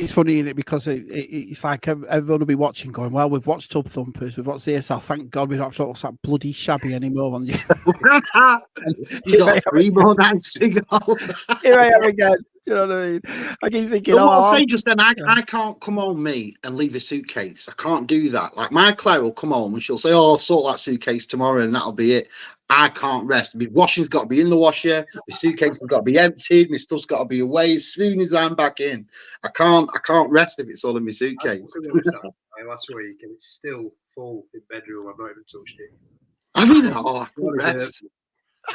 It's funny, isn't it? Because it's like everyone will be watching, going, "Well, we've watched Tub Thumpers, we've watched ESL. Thank God we don't have to watch that bloody Shabby anymore." On you, you got 3 more nights to go. Here I am again. Do you know what I mean? I keep thinking, But what I'll say just then, I can't come home, mate, and leave a suitcase. I can't do that. Like my Claire will come home and she'll say, "Oh, I'll sort that suitcase tomorrow," and that'll be it. I can't rest. My washing's got to be in the washer. My suitcase has got to be emptied. My stuff's got to be away as soon as I'm back in. I can't rest if it's all in my suitcase. Last week and it's still full in bedroom. I've not even touched it. I mean, I couldn't rest.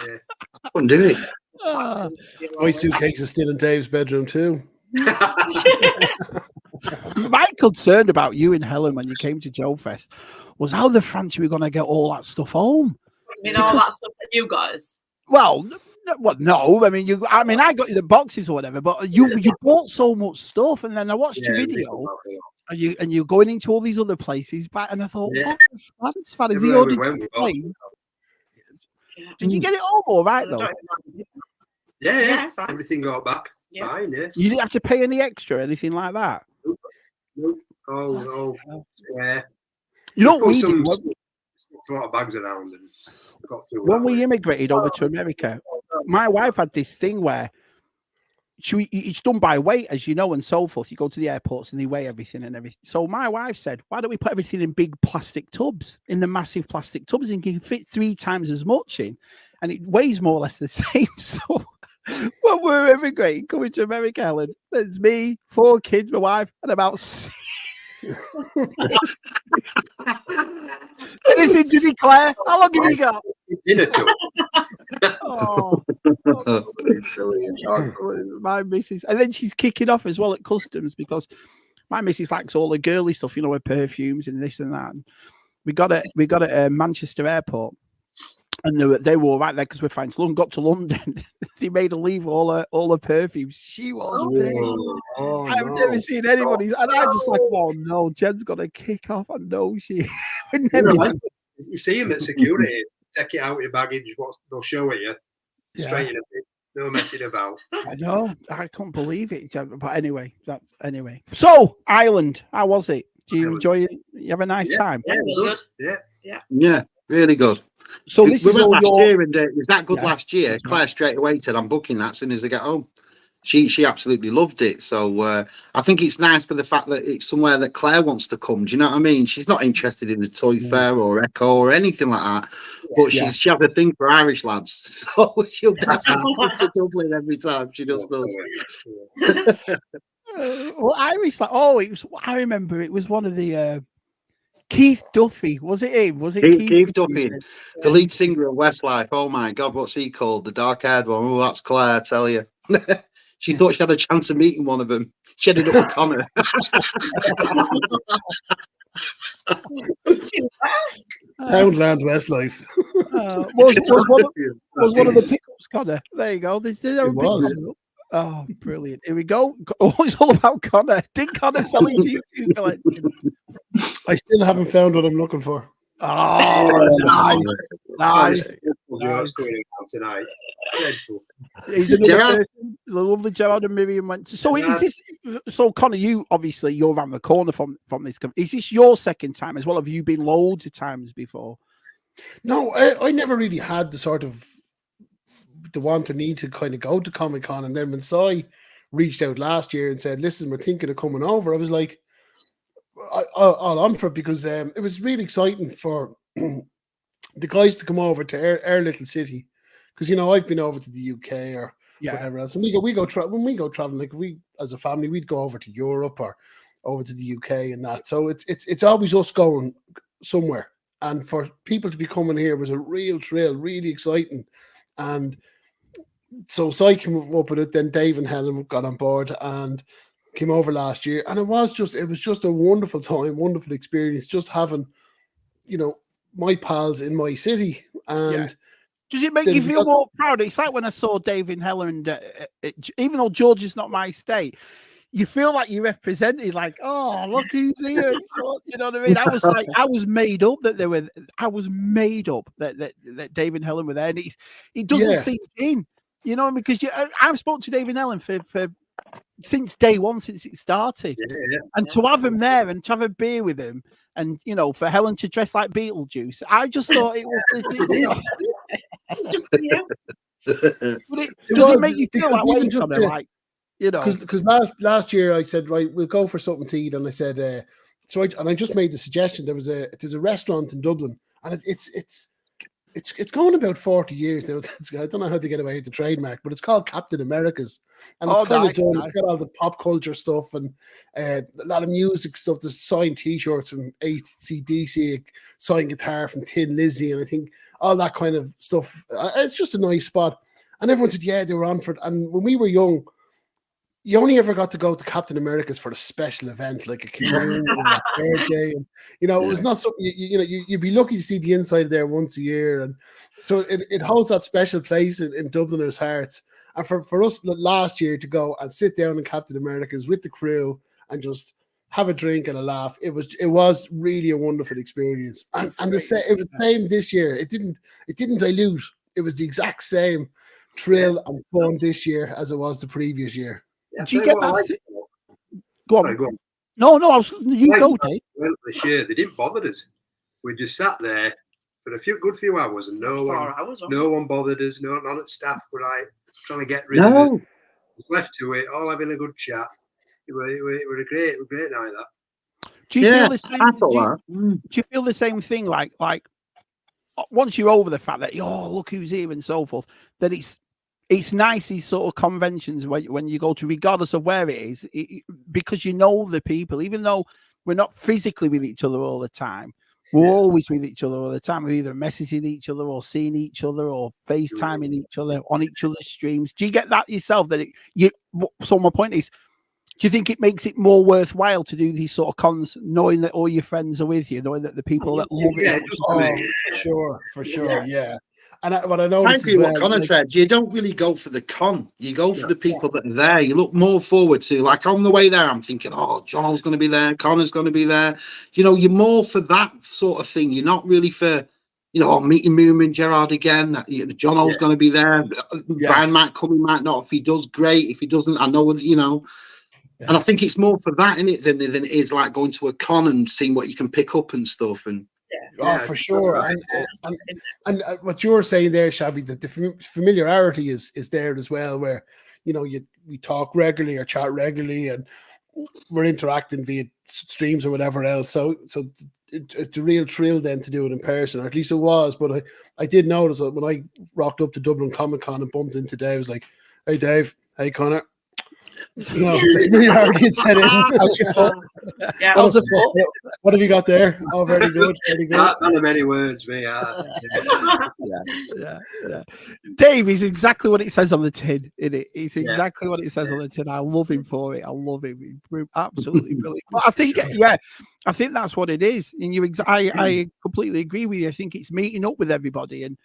Yeah, I couldn't do it. My suitcase is still in Dave's bedroom too. My concern about you and Helen when you came to Joe Fest was how the France were going to get all that stuff home. You know, all that stuff that you guys. Well, no. I mean, I got you the boxes or whatever, but you bought so much stuff, and then I watched your video, and you're going into all these other places, and I thought, what the France fan is he ordered? Did you get it all right though? Yeah, everything got back. Yeah. Fine, yeah. You didn't have to pay any extra, anything like that. Nope. Oh, yeah. You know what we did? A lot of bags around and got through. When we immigrated over to America, my wife had this thing where it's done by weight, as you know, and so forth. You go to the airports and they weigh everything and everything. So my wife said, "Why don't we put everything in big plastic tubs, in the massive plastic tubs, and you can fit 3 times as much in, and it weighs more or less the same." So when we're immigrating, coming to America, Helen, there's me, 4 kids, my wife, and about 6. Anything to declare? How long have you got? Dinner too. My missus, and then she's kicking off as well at customs because my missus likes all the girly stuff, you know, with perfumes and this and that. And we got at Manchester Airport, and they were all right there because we're fine. So got to London, they made her leave all her perfumes. She was I've never seen anybody, and I just like, oh no, Jen's got to kick off. I know she. You see him at security, take it out with your baggage. They'll show it you straight in a bit. No messing about. I know. I can't believe it. But anyway. So Ireland, how was it? Do you enjoy it? You have a nice time? Yeah, really good. Yeah, really good. So this is all last year, and it was that good last year. Claire straight away said, "I'm booking that as soon as I get home." She absolutely loved it. So I think it's nice for the fact that it's somewhere that Claire wants to come. Do you know what I mean? She's not interested in the Toy Fair or Echo or anything like that. But she has a thing for Irish lads. So she'll definitely come to Dublin every time. She just does. Well, Irish, I remember it was one of the Keith Duffy. Was it him? Was it Keith Duffy? The lead singer of Westlife. Oh my God, what's he called? The dark-haired one. Oh, that's Claire, I tell you. She thought she had a chance of meeting one of them. She ended up with Conor. Poundland Westlife. was one of the pickups, Conor. There you go. It was. Oh, brilliant. Here we go. Oh, it's all about Conor. Did Conor sell his YouTube collection? I still haven't found what I'm looking for. Oh, nice. What's going on tonight? Dreadful. He's another person. The lovely Gerard and Miriam went to. So is this? So Conor, you're around the corner from this. Is this your second time as well? Have you been loads of times before? No, I never really had the sort of the want or need to kind of go to Comic-Con, and then when Si reached out last year and said, "Listen, we're thinking of coming over," I was like, "I'll on for it," because it was really exciting for the guys to come over to our little city, because I've been over to the UK or whatever else, and when we go traveling, like we as a family, we'd go over to Europe or over to the UK and that. So it's always us going somewhere, and for people to be coming here was a real thrill, really exciting. And so Si came up with it. Then Dave and Helen got on board and came over last year, and it was just a wonderful time, wonderful experience, just having my pals in my city. And does it make you feel more proud? It's like when I saw Dave and Helen, even though Georgia's not my state, you feel like you represented, like, oh, look who's here. So, you know what I mean? I was made up that they were. I was made up that Dave and Helen were there, and it doesn't sink in, because I've spoken to Dave and Helen for since day one, since it started. Yeah. And to have him there and to have a beer with him, and for Helen to dress like Beetlejuice, I just thought it was. Just, But does it make you feel like waiting on it, like Because last year I said, right, we'll go for something to eat, and I said, I just made the suggestion. There's a restaurant in Dublin, and it's going about 40 years now. I don't know how to get away with the trademark, but it's called Captain America's, and it's kind of done. Nice. It's got all the pop culture stuff and a lot of music stuff. There's signed T-shirts from AC/DC, signed guitar from Tin Lizzy, and I think all that kind of stuff. It's just a nice spot, and everyone said, yeah, they were on for it. And when we were young, you only ever got to go to Captain America's for a special event, like a communion or a birthday. And, it was not something, you'd be lucky to see the inside there once a year. And so it holds that special place in Dubliners' hearts. And for us last year to go and sit down in Captain America's with the crew and just have a drink and a laugh, it was really a wonderful experience. And it was the same this year. It didn't dilute. It was the exact same thrill and fun this year as it was the previous year. Do you get that? Go on. Go on. No, you go, Dave. Well, this year they didn't bother us. We just sat there for a good few hours, and no one bothered us. None at staff were like trying to get rid of us. Just left to it, all having a good chat. It was a great night. That. Do you feel the same? Do you feel the same thing? Like once you're over the fact that look who's here and so forth, that it's nice, these sort of conventions when you go to, regardless of where it is, because you know the people, even though we're not physically with each other all the time, we're always with each other all the time. We're either messaging each other or seeing each other or FaceTiming each other on each other's streams. Do you get that yourself? So my point is, do you think it makes it more worthwhile to do these sort of cons, knowing that all your friends are with you, knowing that the people that love it? For sure, yeah. And what I know, I agree with what Conor said. You don't really go for the con. You go for the people that are there. You look more forward to, like on the way there, I'm thinking, John's going to be there, Conor's going to be there. You're more for that sort of thing. You're not really for, meeting Moon and Gerard again. John's going to be there. Brian might come, he might not. If he does, great. If he doesn't, I know, And I think it's more for that in it than it is like going to a con and seeing what you can pick up and stuff. And for sure. And what you're saying there, Shabby, that the familiarity is there as well, where we talk regularly or chat regularly, and we're interacting via streams or whatever else. So it's a real thrill then to do it in person, or at least it was. But I did notice that when I rocked up to Dublin Comic Con and bumped into Dave, I was like, "Hey Dave, hey Conor." Really hard to set in. How's your foot? Yeah, how's the foot? What have you got there? Oh, very good, very good. Not many words, me. Yeah. Dave is exactly what it says on the tin. It's exactly what it says on the tin. I love him for it. I love him. Absolutely brilliant. But I think, I think that's what it is. And I completely agree with you. I think it's meeting up with everybody, and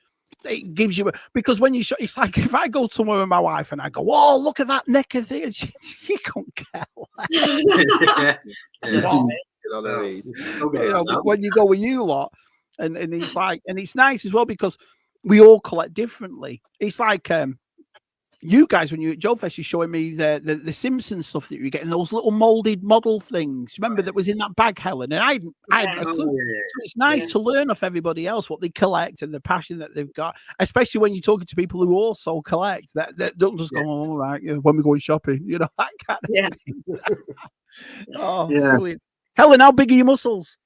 it gives you, because when you it's like if I go somewhere with my wife and I go, look at that neck of thing, she can't care. You know what I mean? But when you go with you lot, and it's like, and it's nice as well because we all collect differently. It's like you guys, when you were at Joe Fest, you're showing me the Simpsons stuff that you're getting, those little molded model things. Remember that was in that bag, Helen? And I so it's nice to learn off everybody else what they collect and the passion that they've got, especially when you're talking to people who also collect that don't just go, all right, when we're going shopping, that kind of thing. Brilliant. Helen, how big are your muscles?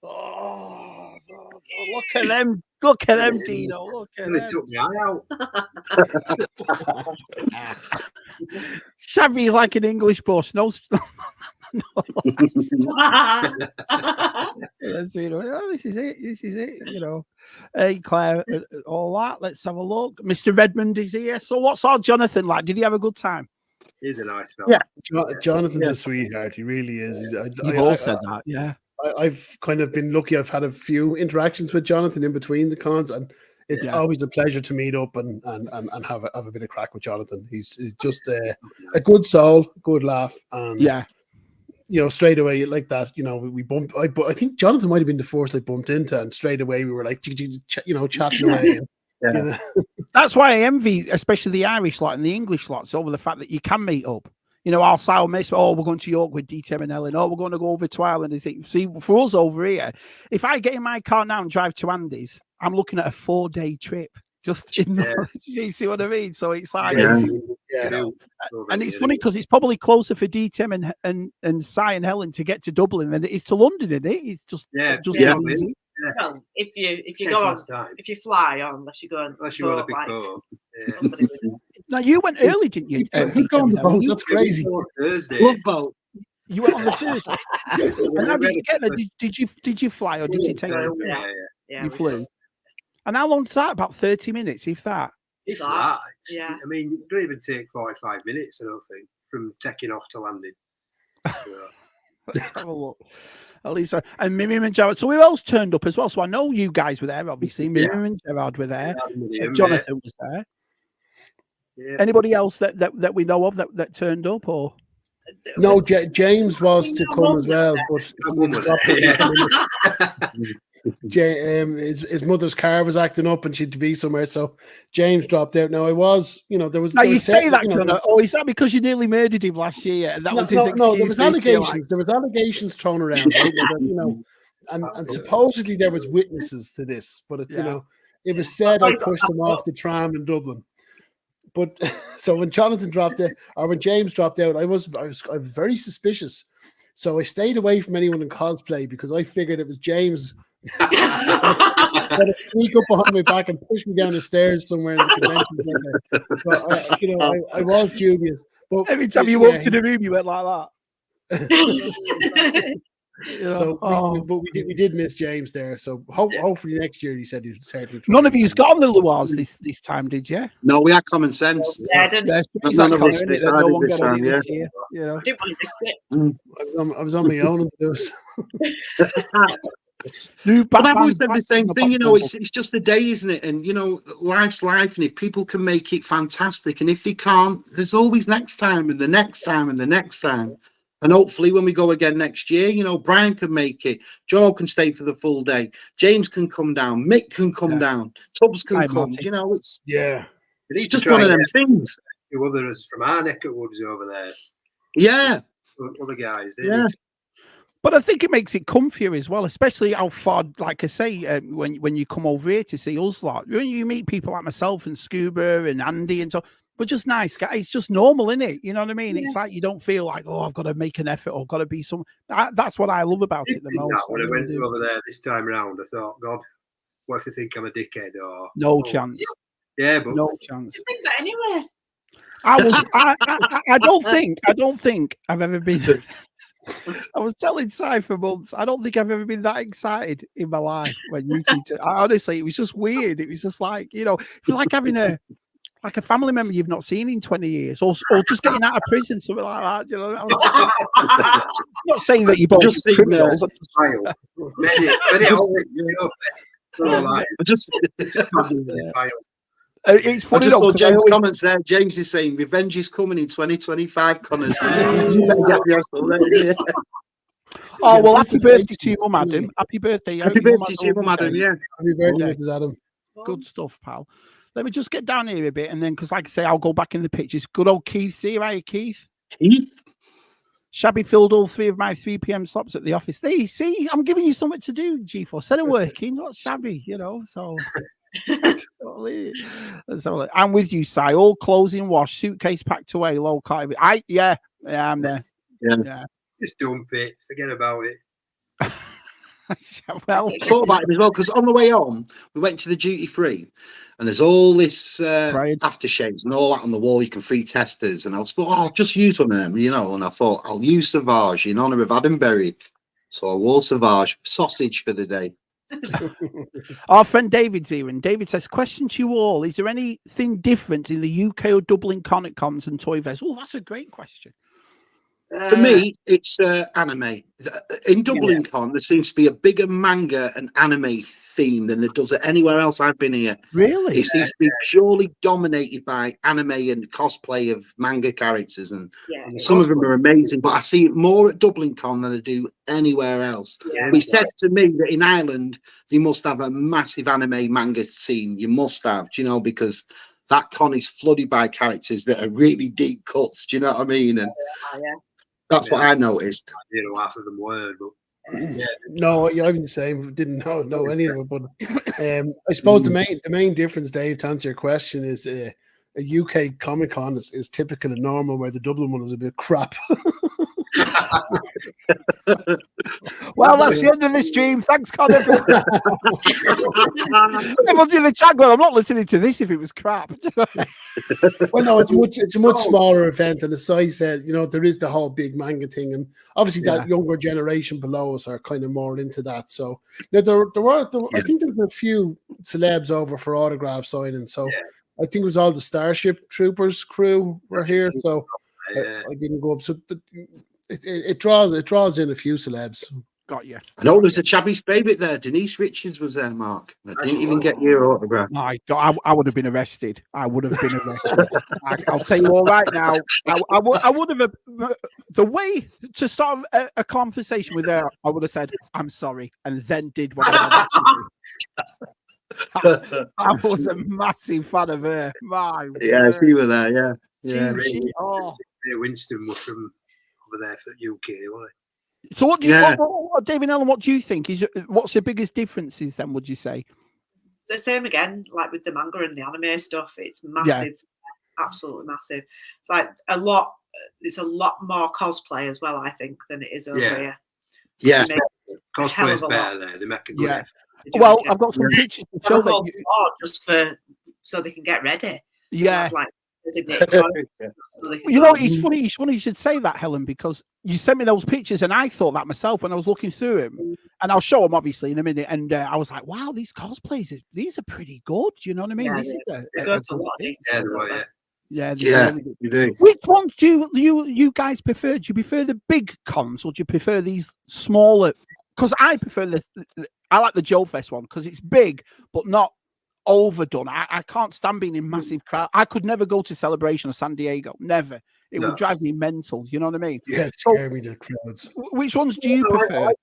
Look at them. Look at them, Dino. Look at them. Took my eye out. Shabby is like an English boss. No. This is it. Hey, Claire, all that. Let's have a look. Mr. Redmond is here. So what's our Jonathan like? Did he have a good time? He's a nice fella. Yeah. Jonathan's a sweetheart. He really is. You've all said that, yeah. I've kind of been lucky. I've had a few interactions with Jonathan in between the cons, and it's always a pleasure to meet up and have a bit of crack with Jonathan. He's just a good soul, good laugh, and straight away like that. We bumped. I think Jonathan might have been the first I bumped into, and straight away we were like, chatting away. And, That's why I envy, especially the Irish lot and the English lots, over the fact that you can meet up. You know, our Sile mates, oh, we're going to York with DTM and Ellen. Oh, we're going to go over to Ireland. See, for us over here, if I get in my car now and drive to Andy's, I'm looking at a 4-day trip. Just you see what I mean? So it's like, and it's funny because it's probably closer for DTM and Si and Helen to get to Dublin than it is to London, isn't it? It's just easy. Well, if you go on, if you fly, or unless you go unless you want a big boat. Now you went early, didn't you? You go on the boat. That's crazy. Thursday. Love boat. You went on the Thursday. And how did you get there? Did you fly or did you take it? Yeah, you flew. And how long was that? About 30 minutes, if that. If that. Yeah. I mean, it don't even take 45 minutes, I don't think, from taking off to landing. Let's have a look. At least, and Miriam and Gerard. So who else turned up as well? So I know you guys were there, obviously. Miriam and Gerard were there. Jonathan was there. Yeah. Anybody else that we know of that turned up, or? No, James was to come as well, but his mother's car was acting up and she had to be somewhere, so James dropped out. Now I was, there was. Now you say that, is that because you nearly murdered him last year? And that was his excuse. No, there was allegations. There was allegations thrown around, and supposedly there was witnesses to this, but it was said I pushed him off the tram in Dublin. But so when Jonathan dropped out, or when James dropped out, I was very suspicious. So I stayed away from anyone in cosplay because I figured it was James. But sneak up behind my back and push me down the stairs somewhere in the convention center. But I was dubious. But every time you walked to the room, you went like that. But we did miss James there. So hopefully next year, he said he'd certainly. None of you's got on the Luars this time, did you? No, we had common sense. Yeah, I didn't. None of us decided this time. I didn't want to risk it. I was on my own in those. But I've always said the same thing, it's just a day, isn't it? And life's life, and if people can make it, fantastic, and if they can't, there's always next time and the next time and the next time. And hopefully when we go again next year, Brian can make it, Joe can stay for the full day, James can come down, Mick can come down, Tubbs can come. It's just one of them things. Whether it's from our neck of woods over there, other guys, But I think it makes it comfier as well, especially how far, like I say, when you come over here to see us, when you meet people like myself and Scuba and Andy and so, but just nice guys. It's just normal, isn't it? You know what I mean? Yeah. It's like you don't feel like, I've got to make an effort or got to be some. That's what I love about it the most. When I went over there this time round, I thought, God, what if you think I'm a dickhead? Or no chance. Yeah, but no chance. You think that anyway? I don't think I've ever been. I was telling Si for months, I don't think I've ever been that excited in my life when you two. Honestly, it was just weird. It was just like, it's like having a family member you've not seen in 20 years, or just getting out of prison, something like that. I'm not saying that you both just criminals. It's funny though. James' comments there. James is saying revenge is coming in 2025, Conor. Oh well, happy birthday to you, Mum Adam. Happy birthday. Happy birthday to you, Mum Adam. Yeah. Happy birthday, Adam. Good stuff, pal. Let me just get down here a bit, and then, because like I say, I'll go back in the pictures. Good old Keith. See you, right, Keith? Shabby filled all 3 of my 3 p.m. slots at the office. There, see, I'm giving you something to do, G4. Instead of working, not Shabby, so. I'm with you, Si. All closing wash, suitcase packed away, low car. I'm there. Yeah. Just dump it. Forget about it. Well, thought about it as well, because on the way on, we went to the duty free, and there's all this aftershaves and all that on the wall. You can free testers, and I was thought, I'll just use one of them, and I thought I'll use Sauvage in honour of Adam Berry, so I wore Sauvage sausage for the day. Our friend David's here, and David says, question to you all, is there anything different in the UK or Dublin Comic Cons and Toy Fest? Oh, that's a great question. For me, it's anime. In DublinCon, there seems to be a bigger manga and anime theme than there does at anywhere else I've been here. Really? It seems to be purely dominated by anime and cosplay of manga characters, and some of them are amazing, but I see it more at DublinCon than I do anywhere else. Yeah, he said to me that in Ireland, they must have a massive anime manga scene. You must have, because that con is flooded by characters that are really deep cuts. Do you know what I mean? And that's what I noticed. You know, half of them were, but yeah. No, yeah, I'm the same. Didn't know any of it, but I suppose the main difference, Dave, to answer your question, is a UK Comic Con is typical and normal, where the Dublin one is a bit crap. Well, that's the end of the stream. Thanks, Conor. Everyone's in the chat going, I'm not listening to this if it was crap. Well, no, it's a much smaller event, and as I said, you know, there is the whole big manga thing, and obviously that younger generation below us are kind of more into that. So there were I think there were a few celebs over for autograph signing. So I think it was all the Starship Troopers crew were here. So I didn't go up. So it draws in a few celebs. Got you. I know there's a Shabby's favourite there. Denise Richards was there, Mark. I didn't even get your autograph. My God, I would have been arrested. I would have been arrested. I'll tell you all right now. I would have. The way to start a conversation with her, I would have said, "I'm sorry," and then did what I wanted to do. I was a massive fan of her. My word. She was there. Yeah. Winston was from over there for UK, wasn't he? So what do you, what, David Helem, what do you think what's the biggest differences then, would you say? The same again, like with the manga and the anime stuff, it's massive, absolutely massive. It's like it's a lot more cosplay as well, I think, than it is over here. Yeah. Cosplay is better there. They make a good effort. Well, I've got some pictures to show that just so they can get ready. Yeah. Like, designated toys, so you know, it's funny you should say that, Helen, because you sent me those pictures and I thought that myself when I was looking through them, and I'll show them obviously in a minute, and I was like, wow, these cosplays, these are pretty good. You know what I mean? They go to a lot of detail. You do. Which ones do you guys prefer? Do you prefer the big cons or do you prefer these smaller? Because I prefer I like the Joe Fest one because it's big but not overdone. I can't stand being in massive crowd. I could never go to Celebration or San Diego. Never. It would drive me mental. You know what I mean? Yeah, it scare me, the crowds. Which ones do you prefer? The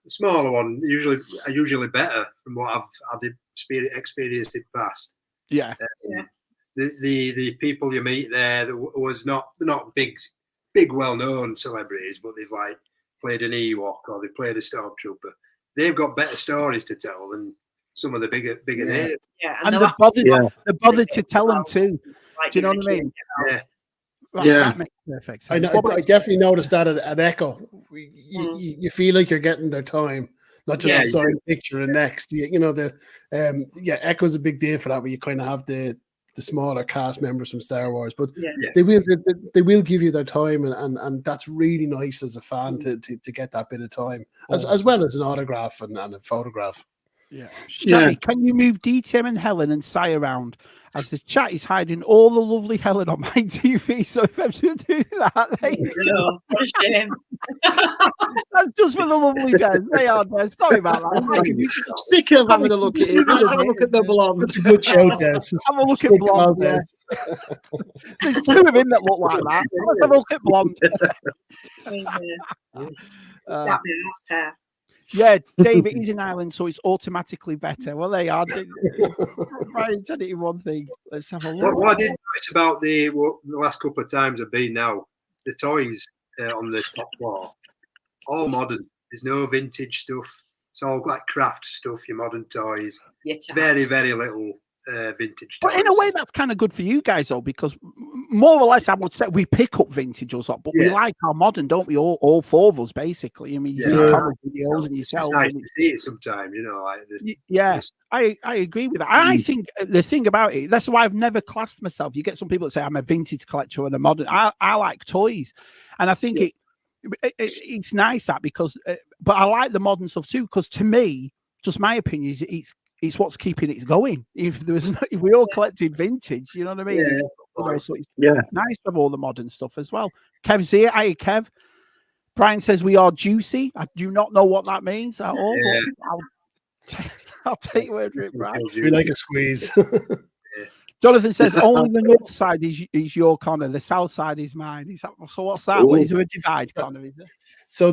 smaller one, usually better from what I've experienced in the past. Yeah. The people you meet there they're not big well-known celebrities, but they've like played an Ewok or they played a Stormtrooper. They've got better stories to tell than some of the bigger names. Yeah, and they're bothered to tell them too. Like, do you know what I mean? That makes perfect sense. I know. I definitely noticed that at Echo. You feel like you're getting their time, not just a signed picture and next. You know Echo's a big deal for that, where you kind of have the smaller cast members from Star Wars, but they will give you their time, and that's really nice as a fan to get that bit of time, as well as an autograph and a photograph. Yeah. Shabby, can you move DTM and Helen and Sai around, as the chat is hiding all the lovely Helen on my TV? So if I'm to do that, what a shame. That's just for the lovely Des. They are Des. Sorry about that. I'm sick of having a look at it. Let's have a look at the blonde. It's a good show, Des. Have a look at blonde. There's two of him that look like that. Let's have a look at blonde. That'd be nice hair. Yeah, Dave, it is in Ireland, so it's automatically better. Well, they are. Brian said it in one thing. Let's have a look. What I did notice about the last couple of times I've been now, the toys on the top floor, all modern. There's no vintage stuff. It's all like craft stuff, your modern toys. Very, very little vintage toys. But in a way, that's kind of good for you guys, though, because more or less, I would say we pick up vintage or something, but we like our modern, don't we? All four of us, basically. I mean, you see comic videos and yourself. It's nice to see it sometimes, you know. I agree with that. I think the thing about it, that's why I've never classed myself. You get some people that say I'm a vintage collector and a modern. I like toys, and I think it's nice that because, but I like the modern stuff too, because to me, just my opinion is it's what's keeping it going. If we all collected vintage, you know what I mean? So it's nice to have all the modern stuff as well. Kev's here. Hi, Kev. Brian says we are juicy. I do not know what that means at all. But I'll take your word for it, Brian. We like a squeeze. Jonathan says only the north side is your Conor, the south side is mine. So what's that? What, is there a divide, Conor? Is there? So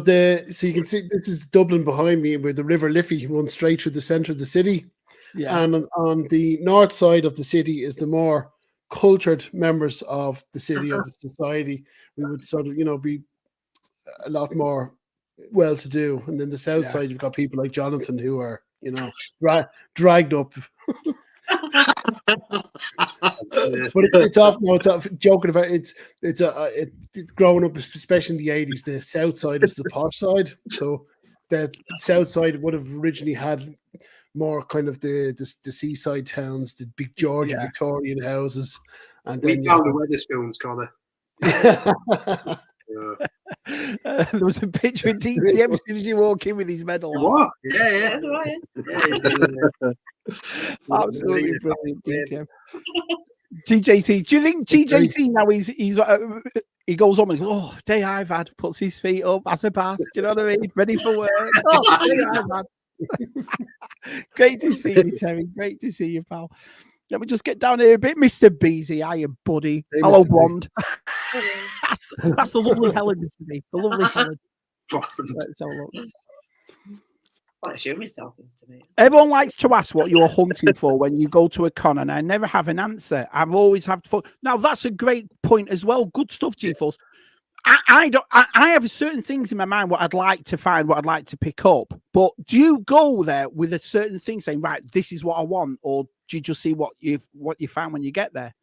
you can see this is Dublin behind me, where the River Liffey runs straight through the centre of the city. Yeah. And on the north side of the city is the more cultured members of the city, of the society. We would sort of, be a lot more well-to-do. And then the south side, you've got people like Jonathan who are, dragged up. But it's off. No, it's off. Joking about it's growing up, especially in the 80s. The south side is the posh side, so the south side would have originally had more kind of the seaside towns, the big Georgian Victorian houses, and then we found the Wetherspoons, Conor. There was a picture of DTM as soon as you walk in with his medal. What? Yeah. Absolutely brilliant, DTM. TJT, do you think TJT now he goes on and goes, oh, day I've had, puts his feet up, has a bath, do you know what I mean? Ready for work. Oh, day I've had. Great to see you, Terry. Great to see you, pal. Let me just get down here a bit, Mr. Beezy. Hiya, buddy. Hey, hello, blonde. That's the lovely Helen, Mr. B. The lovely Helen. Let's have a look. I assume he's talking to me. Everyone likes to ask what you're hunting for when you go to a con, and I never have an answer. I've always had fun. Now, that's a great point as well. Good stuff, G-Force. I have certain things in my mind what I'd like to find, what I'd like to pick up. But do you go there with a certain thing saying, right, this is what I want, or do you just see what you find when you get there?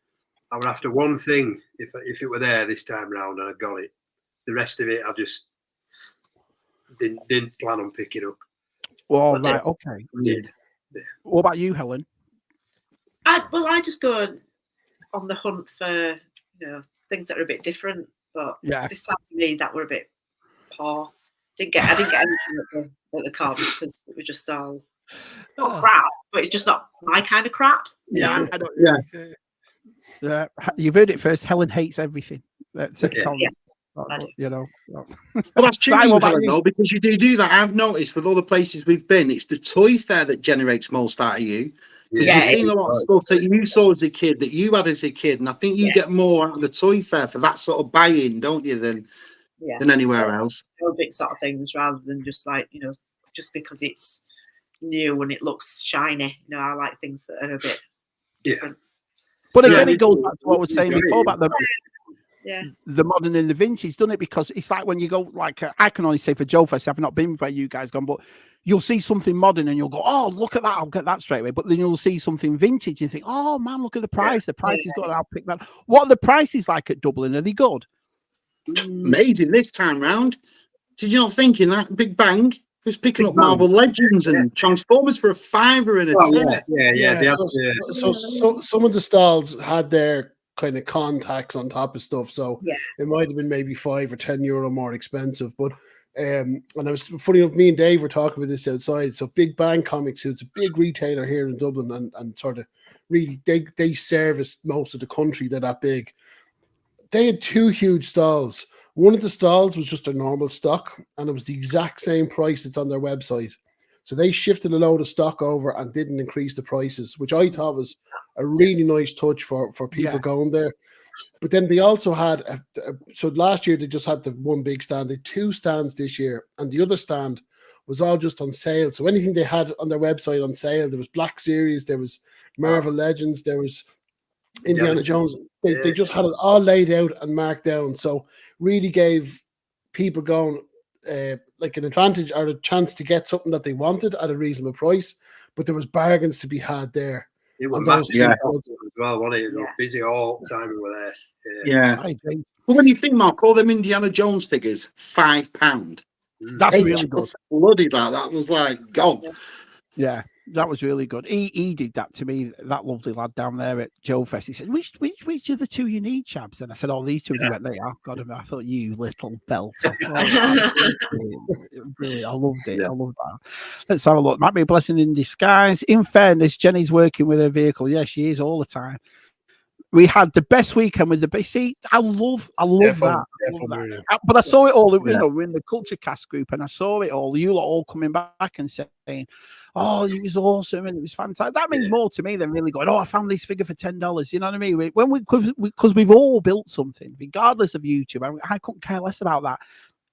I would after one thing if it were there this time round and I got it. The rest of it I just didn't plan on picking up. Well, right, okay. Yeah. What about you, Helen? I just go on the hunt for things that are a bit different. But this time for me, that were a bit poor. I didn't get anything at the con because it was just all not crap, but it's just not my kind of crap. Yeah, I don't, you've heard it first. Helen hates everything. That's it. Yes. Well, that's true, Helen, though, because you do that. I've noticed with all the places we've been, it's the toy fair that generates most out of you. Because you've seen a lot of stuff that you saw as a kid, that you had as a kid, and I think you get more out of the toy fair for that sort of buy-in, don't you, than anywhere else? Big sort of things rather than just like just because it's new and it looks shiny. I like things that are a bit different. But again, it goes back to what I was saying before about the modern and the vintage, doesn't it? Because it's like when you go, like I can only say for Joe Fest, I've not been where you guys gone, but you'll see something modern and you'll go, oh, look at that, I'll get that straight away. But then you'll see something vintage and you think, oh man, look at the price. The price is good, I'll pick that. What are the prices like at Dublin? Are they good? Amazing this time round. Did you not think in that Big Bang was picking up Marvel Legends and Transformers for $5 and a $10? So some of the stalls had their kind of contacts on top of stuff, so it might have been maybe €5 or €10 more expensive. But and I was funny enough, me and Dave were talking about this outside. So Big Bang Comics, who's a big retailer here in Dublin, and sort of really they service most of the country. They're that big. They had two huge stalls. One of the stalls was just a normal stock, and it was the exact same price that's on their website. So they shifted a load of stock over and didn't increase the prices, which I thought was a really nice touch for people going there. But then they also had, so last year they just had the one big stand. They had two stands this year, and the other stand was all just on sale. So anything they had on their website on sale, there was Black Series, there was Marvel Legends, there was Indiana Jones. They just had it all laid out and marked down. So really gave people going like an advantage or a chance to get something that they wanted at a reasonable price. But there was bargains to be had there. It was massive as well, wasn't it? Busy all the time we were there. Well, when you think, Mark, all them Indiana Jones figures, £5. That's really good. Bloody that was like God. Yeah, that was really good. He did that to me, that lovely lad down there at Joe Fest. He said, which are the two you need, Chabs? And I said, oh, these two. And he went, they are. God, I thought, you little belt. Really, I loved it. I loved that. Let's have a look. Might be a blessing in disguise. In fairness, Jenny's working with her vehicle. Yeah, she is all the time. We had the best weekend with the best. See, I love that. But I saw it all, we're in the Culture Cast group, and I saw it all. You lot all coming back and saying, oh, it was awesome and it was fantastic. That means more to me than really going, oh, I found this figure for $10. You know what I mean? Because we've all built something, regardless of YouTube. I couldn't care less about that.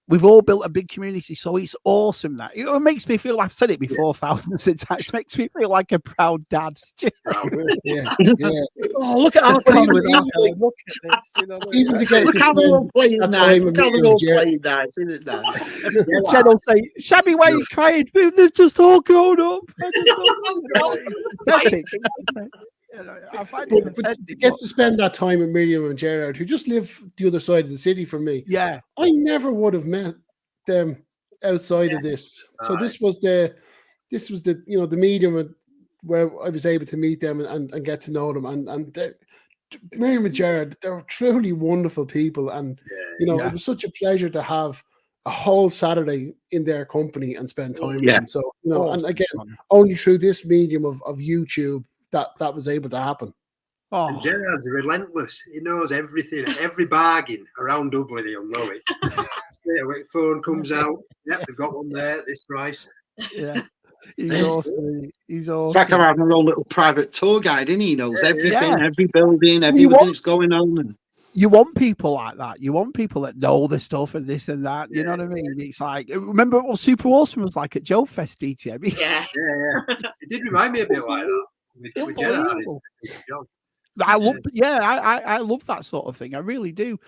we've all built a big community, so it's awesome. That it makes me feel. I've said it before thousands of times. Makes me feel like a proud dad. Yeah. Oh, look at our Conor with our hair. Look at this. You know, Even to get Look to how they're all spend playing that nice. time Look with how me they're all and Jared. playing nice, isn't it nice? Jen will say, "Shabby, why are you crying? They've just all grown up." Pathetic, isn't it? You know, I find it But pathetic, to get to spend that time with Miriam and Gerard, who just live the other side of the city from me, yeah, I never would have met them outside of this. So this was the the medium where I was able to meet them and get to know them. And Miriam and Gerard, they're truly wonderful people, and it was such a pleasure to have a whole Saturday in their company and spend time with them. So and again, only through this medium of YouTube that was able to happen. And Gerard's relentless. He knows everything, every bargain around Dublin. He'll know it. Straight away, phone comes out. Yep, they've got one there at this price. Yeah, he's awesome. He's awesome. It's like having a little private tour guide, isn't he? He knows everything, every building, everything that's going on. And you want people like that. You want people that know the stuff and this and that. You know what I mean? It's like, remember what Super Awesome was like at Joe Fest DTM? Yeah. It did remind me a bit like that. With Gerard. I love that sort of thing. I really do.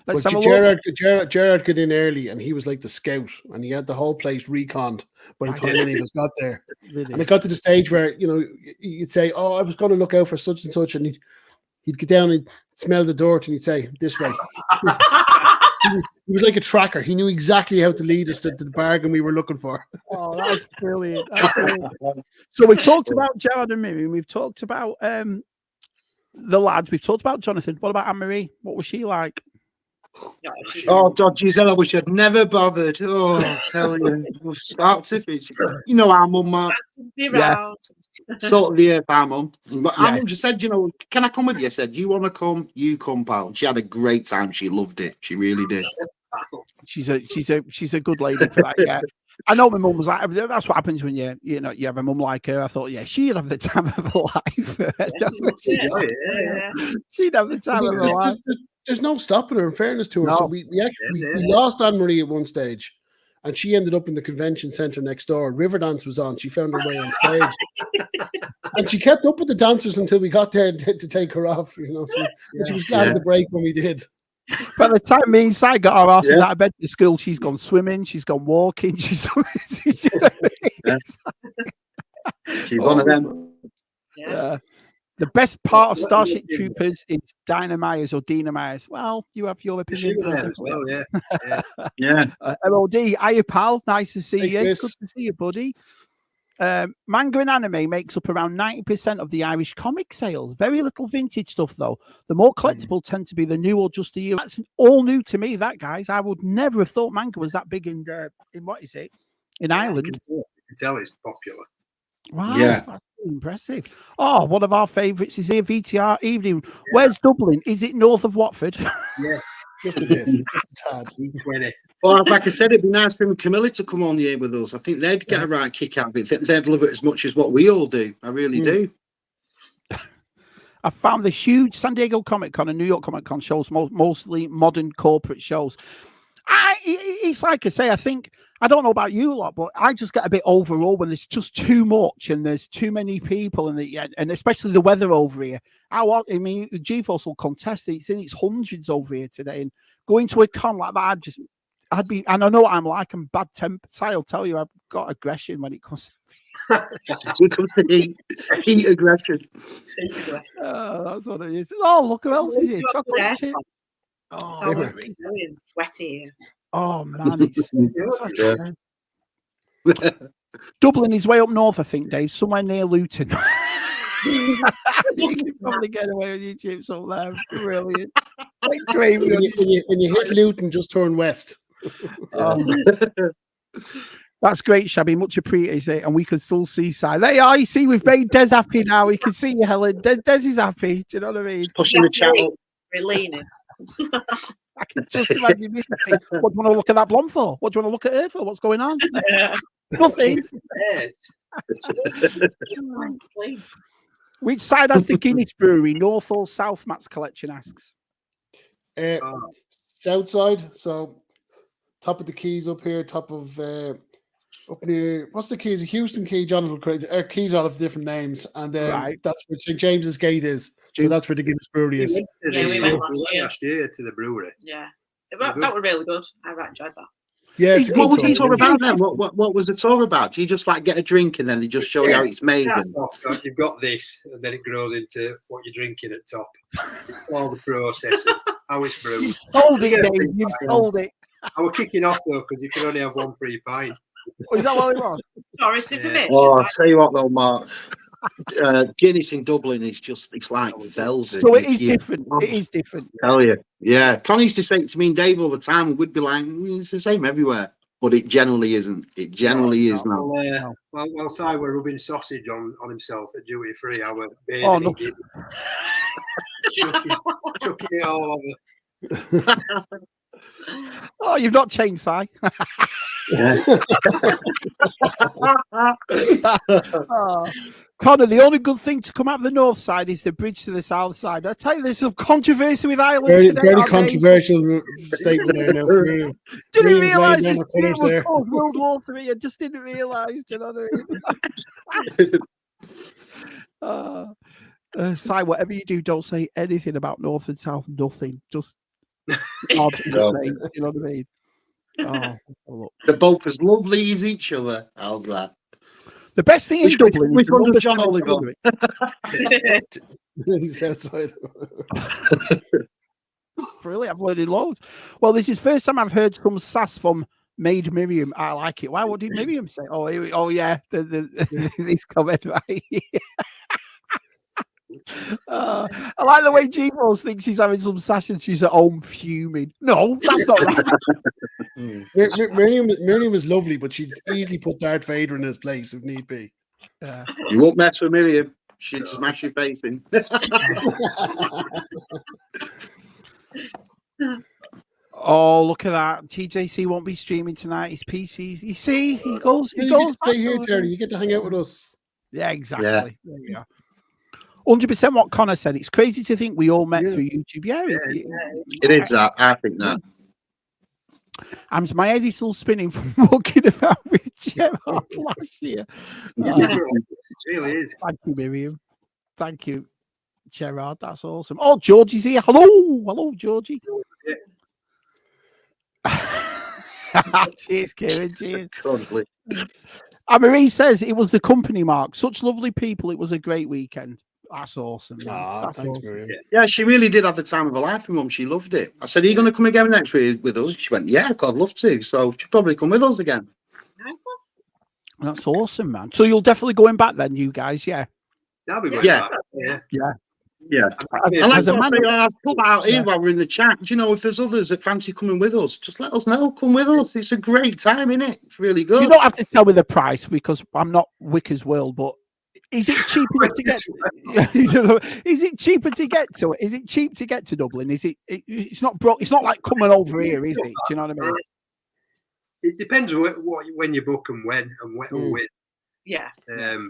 But Gerard got in early, and he was like the scout, and he had the whole place reconned by the time any of us got there. And it got to the stage where you'd say, "Oh, I was going to look out for such and such," and he'd get down and smell the dirt, and he'd say, "This way." He was like a tracker. He knew exactly how to lead us to the bargain we were looking for. Oh, that's brilliant. That's brilliant. So we've talked about Gerard and Miriam. We've talked about the lads. We've talked about Jonathan. What about Anne-Marie? What was she like? Oh, God, Giselle, I wish I'd never bothered. Oh, I tell you, start to finish. You know our mum, Mark. Yeah. Sort of the earth, our mum. But our mum just said, can I come with you? I said, you want to come? You come, pal. She had a great time. She loved it. She really did. She's a good lady for that. Yeah. I know my mum was like, that's what happens when you have a mum like her. I thought, she'd have the time of her life. She'd have the time of her life. There's no stopping her, in fairness to her. No. So we lost Anne-Marie at one stage, and she ended up in the convention centre next door. Riverdance was on. She found her way on stage. And she kept up with the dancers until we got there to take her off. And she was glad of the break when we did. By the time me and Si got our asses out of bed to school, she's gone swimming, she's gone walking, she's one of them. Yeah. The best part of Starship Troopers is Dinah Myers or Dina Myers. Well, you have your opinion. LOD, hiya, pal. Nice to see you. Good to see you, buddy. Manga and anime makes up around 90% of the Irish comic sales. Very little vintage stuff, though. The more collectible tend to be the new or just a year. That's all new to me, that, guys. I would never have thought manga was that big in what is it? In Ireland. You can tell it's popular. Wow, that's impressive. Oh, one of our favourites is here, VTR Evening. Where's Dublin? Is it north of Watford? Yeah. Just a bit. E20. Well, like I said, it'd be nice for Camilla to come on here with us. I think they'd get a right kick out of it. They'd love it as much as what we all do. I really do. I found the huge San Diego Comic Con and New York Comic Con shows, mostly modern corporate shows. It's like I say, I don't know about you lot, but I just get a bit overawed when there's just too much and there's too many people and especially the weather over here. GeForce will contest it. It's in its hundreds over here today. And going to a con like that, and I know what I'm like. I'm bad temper. I'll tell you, I've got aggression when it comes when it comes to heat aggression. That's what it is. Oh, look who else is here. Chocolate chip. Oh, it's almost sweaty here. Oh man, Dublin is way up north, I think, Dave, somewhere near Luton. You can probably get away with your chips up there. Brilliant. When you hit Luton, just turn west. That's great, Shabby. Much appreciated. And we can still see Si. There you are. You see, we've made Des happy now. We can see you, Helen. Des is happy. Do you know what I mean? Just pushing the chat up. We're leaning. I can just imagine you missing. What do you want to look at that blonde for? What do you want to look at her for? What's going on? Nothing. Which side has the Guinness Brewery, north or south? Matt's collection asks. South side. So top of the Keys up here, top of up near, what's the Keys? Houston Key, Jonathan Keys all have different names, and then that's where St. James's Gate is. So that's where the Guinness Brewery is. We went last year to the brewery. Yeah, that was really good. I enjoyed that. Yeah, what was the tour about then? What was the tour about? Do you just like get a drink and then they just show you how it's made? You've got this, and then it grows into what you're drinking at top. It's all the process of how it's brewed. Hold it, Dave. You hold it. I was kicking off though because you can only have one free pint. Oh, is that what it was? Tourist information. Oh, I'll tell you what though, Mark. Guinness in Dublin is it's like velvet. So it is different. It is different. Hell yeah. Yeah. Conor used to say it to me and Dave all the time, and we'd be like, it's the same everywhere. But it generally isn't. It generally is now. Well, Si were rubbing sausage on himself at duty free. I went chucking it all over. Oh, you've not changed, Si. Conor, the only good thing to come out of the north side is the bridge to the south side. I tell you, there's some controversy with Ireland. Very controversial statement there. No. Didn't realise this was called World War III. I just didn't realise. You know what I mean? Si, whatever you do, don't say anything about north and south. Nothing. Just odd. You know what I mean? Oh, they're both as lovely as each other. How's that? The best thing in Dublin. Which one does John Oliver? He's outside. Really, I've learned loads. Well, this is the first time I've heard some sass from Maid Miriam. I like it. Why? What did Miriam say? Oh yeah, this comment right. I like the way G-Balls thinks she's having some sash and she's at home fuming. No, that's not right. Miriam was lovely, but she'd easily put Darth Vader in his place if need be. You won't mess with Miriam. She'd smash your face in. Oh, look at that. TJC won't be streaming tonight. His PCs. You see, he goes. Stay here, Terry. You get to hang out with us. Yeah, exactly. Yeah. There you go. 100% what Conor said. It's crazy to think we all met through YouTube. Yeah, it is that. I think that. And my head is still spinning from walking about with Gerard last year. It really is. Thank you, Miriam. Thank you, Gerard. That's awesome. Oh, Georgie's here. Hello, Georgie. Cheers, Kieran. Cheers. Marie says it was the company, Mark. Such lovely people. It was a great weekend. That's awesome. That's thanks, awesome. Miriam. Yeah, she really did have the time of her life, Mum. She loved it. I said, are you going to come again next week with us? She went, yeah, I'd love to. So she'll probably come with us again. Nice one. That's awesome, man. So you'll definitely going back then, you guys, yeah? That'll be good. Yeah. I like to say, I've put that out here while we're in the chat. Do you know, if there's others that fancy coming with us, just let us know. Come with us. It's a great time, isn't it? It's really good. You don't have to tell me the price because I'm not Wicker's World, but is it cheaper to get? Is it cheaper to get to it? Is it cheap to get to Dublin? Is it? It's not broke. It's not like coming over here, is it? Do you know what I mean? It depends when you book and when and when. Yeah.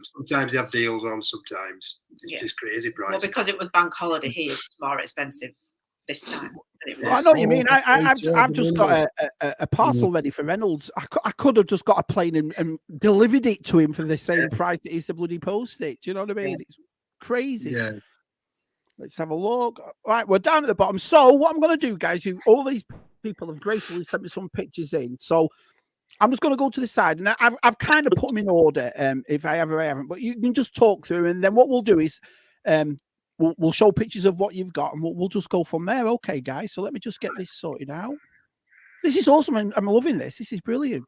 Sometimes they have deals on. Sometimes it's just crazy prices. Well, because it was bank holiday here, it's more expensive this time. Well, I know what you mean. I've just got a parcel ready for Reynolds. I could have just got a plane and delivered it to him for the same price it is to bloody post it. Do you know what I mean? It's crazy. Yeah. Let's have a look. All right, we're down at the bottom. So what I'm going to do, guys, all these people have gracefully sent me some pictures in. So I'm just going to go to the side, and I've kind of put them in order. If I haven't, but you can just talk through, and then what we'll do is we'll show pictures of what you've got, and we'll just go from there. Okay, guys. So let me just get this sorted out. This is awesome, and I'm loving this. This is brilliant.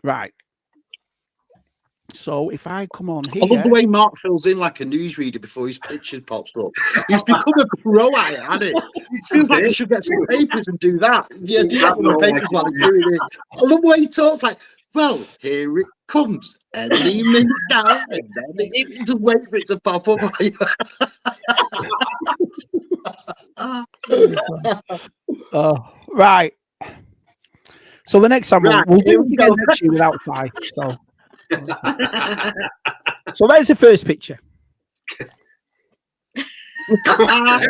Right. So if I come on here, I love the way Mark fills in like a newsreader before his picture pops up. He's become a pro at it, hasn't it? It feels like he should get some papers and do that. Yeah, do that with the papers while he's doing it. I love the way he talks like, well, here it comes. Any minute now, and then it just wait for it to pop up. Right. So the next time we'll do it again next year without five. So there's the first picture. Why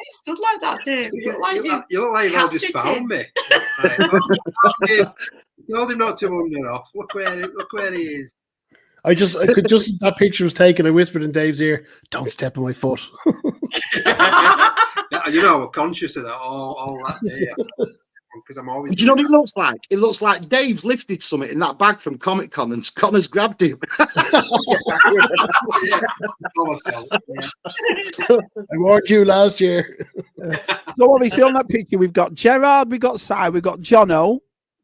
you stood like that, Dave? You look like you've all just found me. Told him not to wander off. Look where he is. I could just that picture was taken. I whispered in Dave's ear, "Don't step on my foot." You know, I'm conscious of that all that day. Because I'm always. Do you know what it looks like? It looks like Dave's lifted something in that bag from Comic-Con and Connor's grabbed him. I warned you last year. So obviously on that picture we've got Gerard, we've got Si, we've got Jono,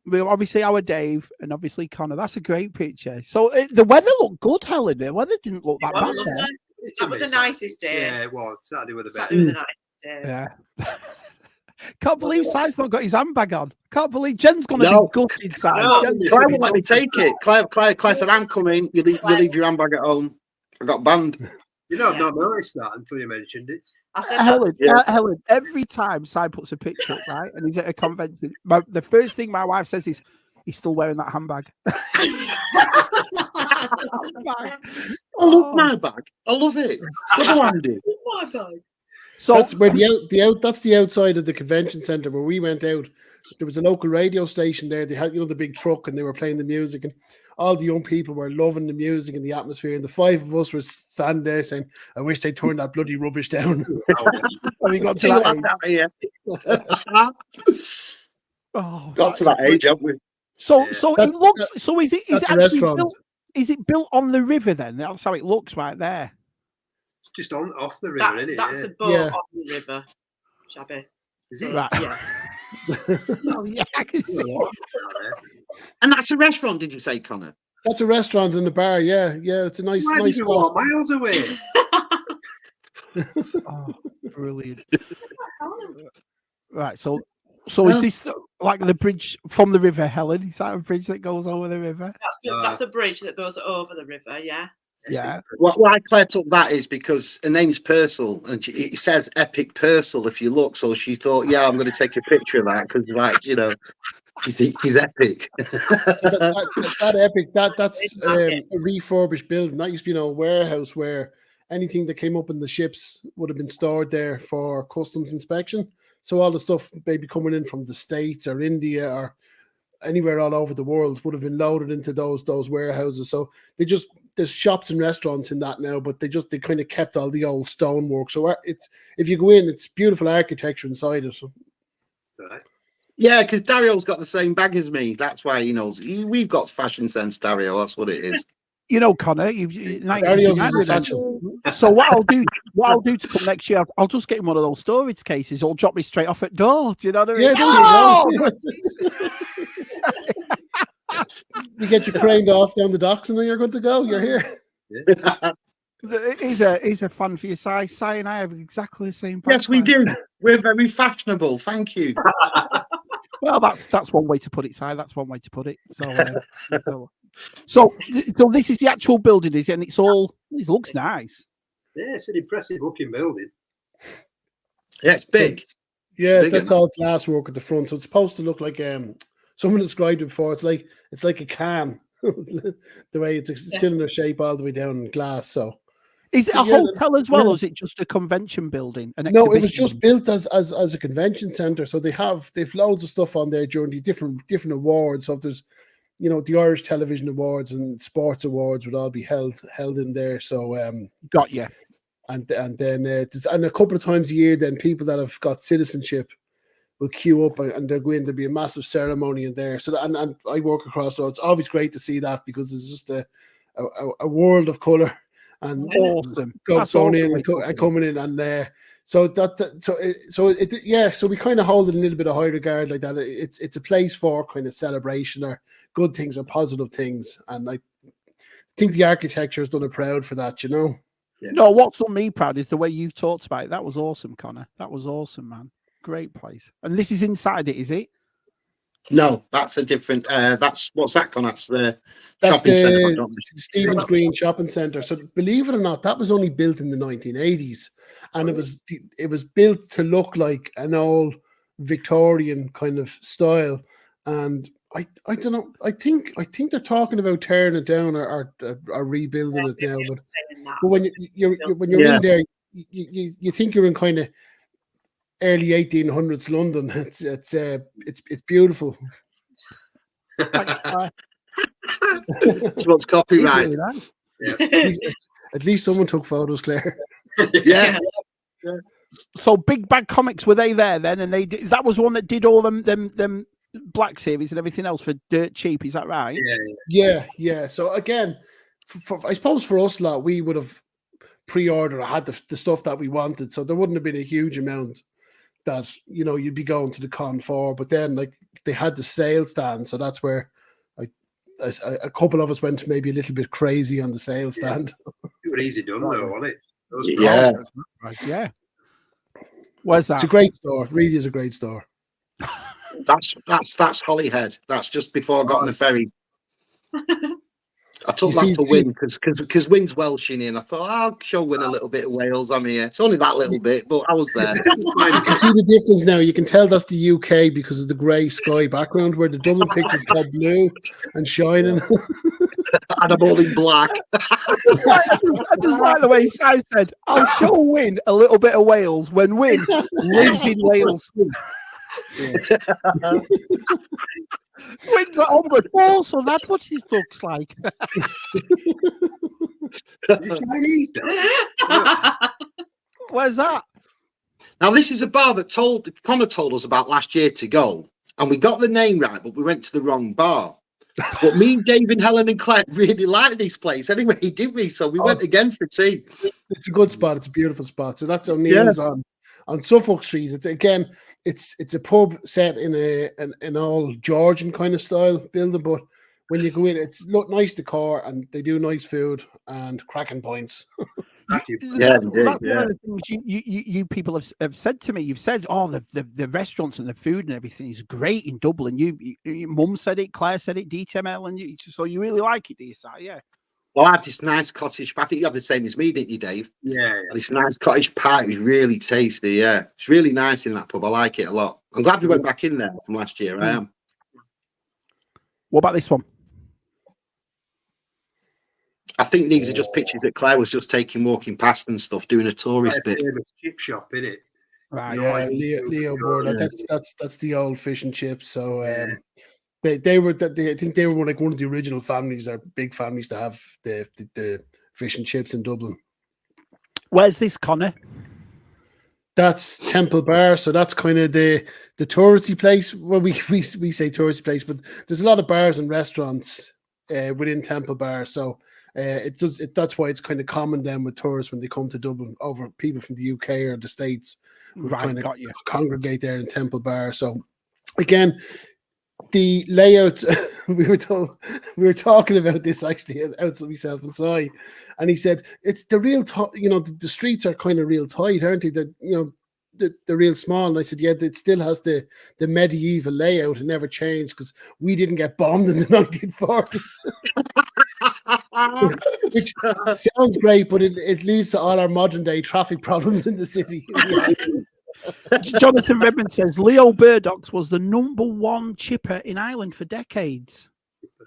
we obviously our Dave, and obviously Conor. That's a great picture. So the weather looked good, Helen. The weather didn't look that bad. That was the nicest day. Yeah, it was. Saturday was the best. Saturday was the nicest day. Yeah. Can't believe Si's not got his handbag on. Can't believe Jen's gonna be gutted. Si. Claire won't let me take it. Claire said, "I'm coming. You leave your handbag at home." I got banned. You know, I've not noticed that until you mentioned it. I said, Helen, every time Si puts a picture up, right, and he's at a convention, the first thing my wife says is, "He's still wearing that handbag." I love my bag. I love it. my bag. So that's where that's the outside of the convention center where we went out. There was a local radio station there. They had, the big truck, and they were playing the music, and all the young people were loving the music and the atmosphere. And the five of us were standing there saying, "I wish they'd turn that bloody rubbish down." We got to that age. Got to that age, haven't we? So it looks. So is it actually built? Is it built on the river then? That's how it looks right there. Just off the river, isn't it? That's a boat on the river, Shabby. Is it? Right. Yeah. Oh, yeah, I can see it. And that's a restaurant, did you say, Conor? That's a restaurant and a bar, yeah. It's a nice spot. Miles away. Oh, brilliant. Right, so is this like the bridge from the river, Helen? Is that a bridge that goes over the river? That's a bridge that goes over the river, yeah. Yeah. Why Claire took that is because her name's Purcell, and it says Epic Purcell if you look. So she thought, yeah, I'm going to take a picture of that because, she thinks he's epic. that epic. That's a refurbished building. That used to be a warehouse where anything that came up in the ships would have been stored there for customs inspection. So all the stuff maybe coming in from the States or India or anywhere all over the world would have been loaded into those warehouses. So there's shops and restaurants in that now, but they kind of kept all the old stonework. So if you go in, it's beautiful architecture inside it. Right. Yeah, because Dario's got the same bag as me. That's why he knows. We've got fashion sense, Dario. That's what it is. Conor, Dario's is essential. So what I'll do to come next year, I'll just get him one of those storage cases. It'll drop me straight off at door. Do you know what I mean? Yeah, you get you craned off down the docks, and then you're good to go. You're here. He's a fan for you, Si. Si and I have exactly the same. Yes, we do. We're very fashionable. Thank you. Well, that's one way to put it, Si. That's one way to put it. So this is the actual building, is it? And it looks nice. Yeah, it's an impressive looking building. Yeah, it's big. That's all glass work at the front. So it's supposed to look like someone described it before. It's like a can, the way it's a cylinder shape all the way down in glass. So is it a hotel as well, or is it just a convention building? No, it was just built as a convention center. So they've loads of stuff on there during the different awards. So if there's the Irish Television Awards and Sports Awards would all be held in there. So got you. And then and a couple of times a year, then people that have got citizenship will queue up and they'll go in. There'll be a massive ceremony in there. So and I work across, so it's always great to see that because it's just a world of colour and awesome. Going in and coming in and so we kind of hold it a little bit of high regard like that. It's a place for kind of celebration or good things or positive things, and I think the architecture has done it proud for that. Yeah. No, what's done me proud is the way you talked about it. That was awesome, Conor. That was awesome, man. Great place. And this is inside it, is it? No, that's a different. What's that, Conor? That's the shopping centre. Stephen's Green Shopping Centre. So believe it or not, that was only built in the 1980s, and it was built to look like an old Victorian kind of style. And I don't know. I think they're talking about tearing it down or rebuilding it now. But when you're in there, you think you're in kind of early 1800s London. It's beautiful. She wants copyright. Really nice. At least someone took photos, Claire. Yeah. So Big Bad Comics, were they there then? And that was one that did all them Black series and everything else for dirt cheap. Is that right? Yeah. So again, I suppose for us lot, we would have pre-ordered, had the stuff that we wanted, so there wouldn't have been a huge amount that you'd be going to the con for. But then, like, they had the sale stand, so that's where a couple of us went maybe a little bit crazy on the sale stand. It was easy done though, wasn't it? Yeah. Yeah. Where's that? It's a great store. It really is a great store. That's Holyhead. That's just before I got on the ferry. I took that for Wyn because Wyn's Welsh in here, and I thought I'll show Wyn a little bit of Wales. I'm here. It's only that little bit, but I was there. You can see the difference now. You can tell that's the UK because of the grey sky background, where the Dublin pictures are blue and shining. And I'm all in black. I just like the way Si said, I'll show Wyn a little bit of Wales when Wyn lives in Wales. Wyn's at home going, oh, so that's what this looks like. Chinese. Where's that? Now, this is a bar that Conor told us about last year to go, and we got the name right, but we went to the wrong bar. But me, Dave, Helem, and Claire really liked this place anyway, didn't we? So we went again for tea. It's a good spot. It's a beautiful spot. So that's O'Neill's on Suffolk Street. It's a pub set in an all Georgian kind of style building, but when you go in, it's nice decor and they do nice food and cracking points. That's one of the things you people have said to me. You've said, oh, the restaurants and the food and everything is great in Dublin. Your mum said it, Claire said it, DTM, and so you really like it, do you say? Yeah. Well, I had this nice cottage pie. I think you have the same as me, didn't you, Dave? Yeah. This nice cottage pie. It was really tasty, yeah. It's really nice in that pub. I like it a lot. I'm glad we went back in there from last year. I am. What about this one? I think these are just pictures that Claire was just taking, walking past and stuff, doing a tourist bit. Chip shop, innit? Right. Yeah, Leo Board. That's the old fish and chips. So they were. I think they were like one of the original families, or big families, to have the fish and chips in Dublin. Where's this, Conor? That's Temple Bar. So that's kind of the touristy place. Well, we say touristy place, but there's a lot of bars and restaurants within Temple Bar. So that's why it's kind of common then with tourists when they come to Dublin, over people from the UK or the States would kind of congregate there in Temple Bar. So again, the layout, we were talking about this actually outside myself and Si, and he said it's the real the streets are kind of real tight, aren't they? They're real small. And I said, yeah, it still has the medieval layout. It never changed because we didn't get bombed in the 1940s. Which sounds great, but it leads to all our modern day traffic problems in the city. Jonathan Redmond says Leo Burdock's was the #1 chipper in Ireland for decades.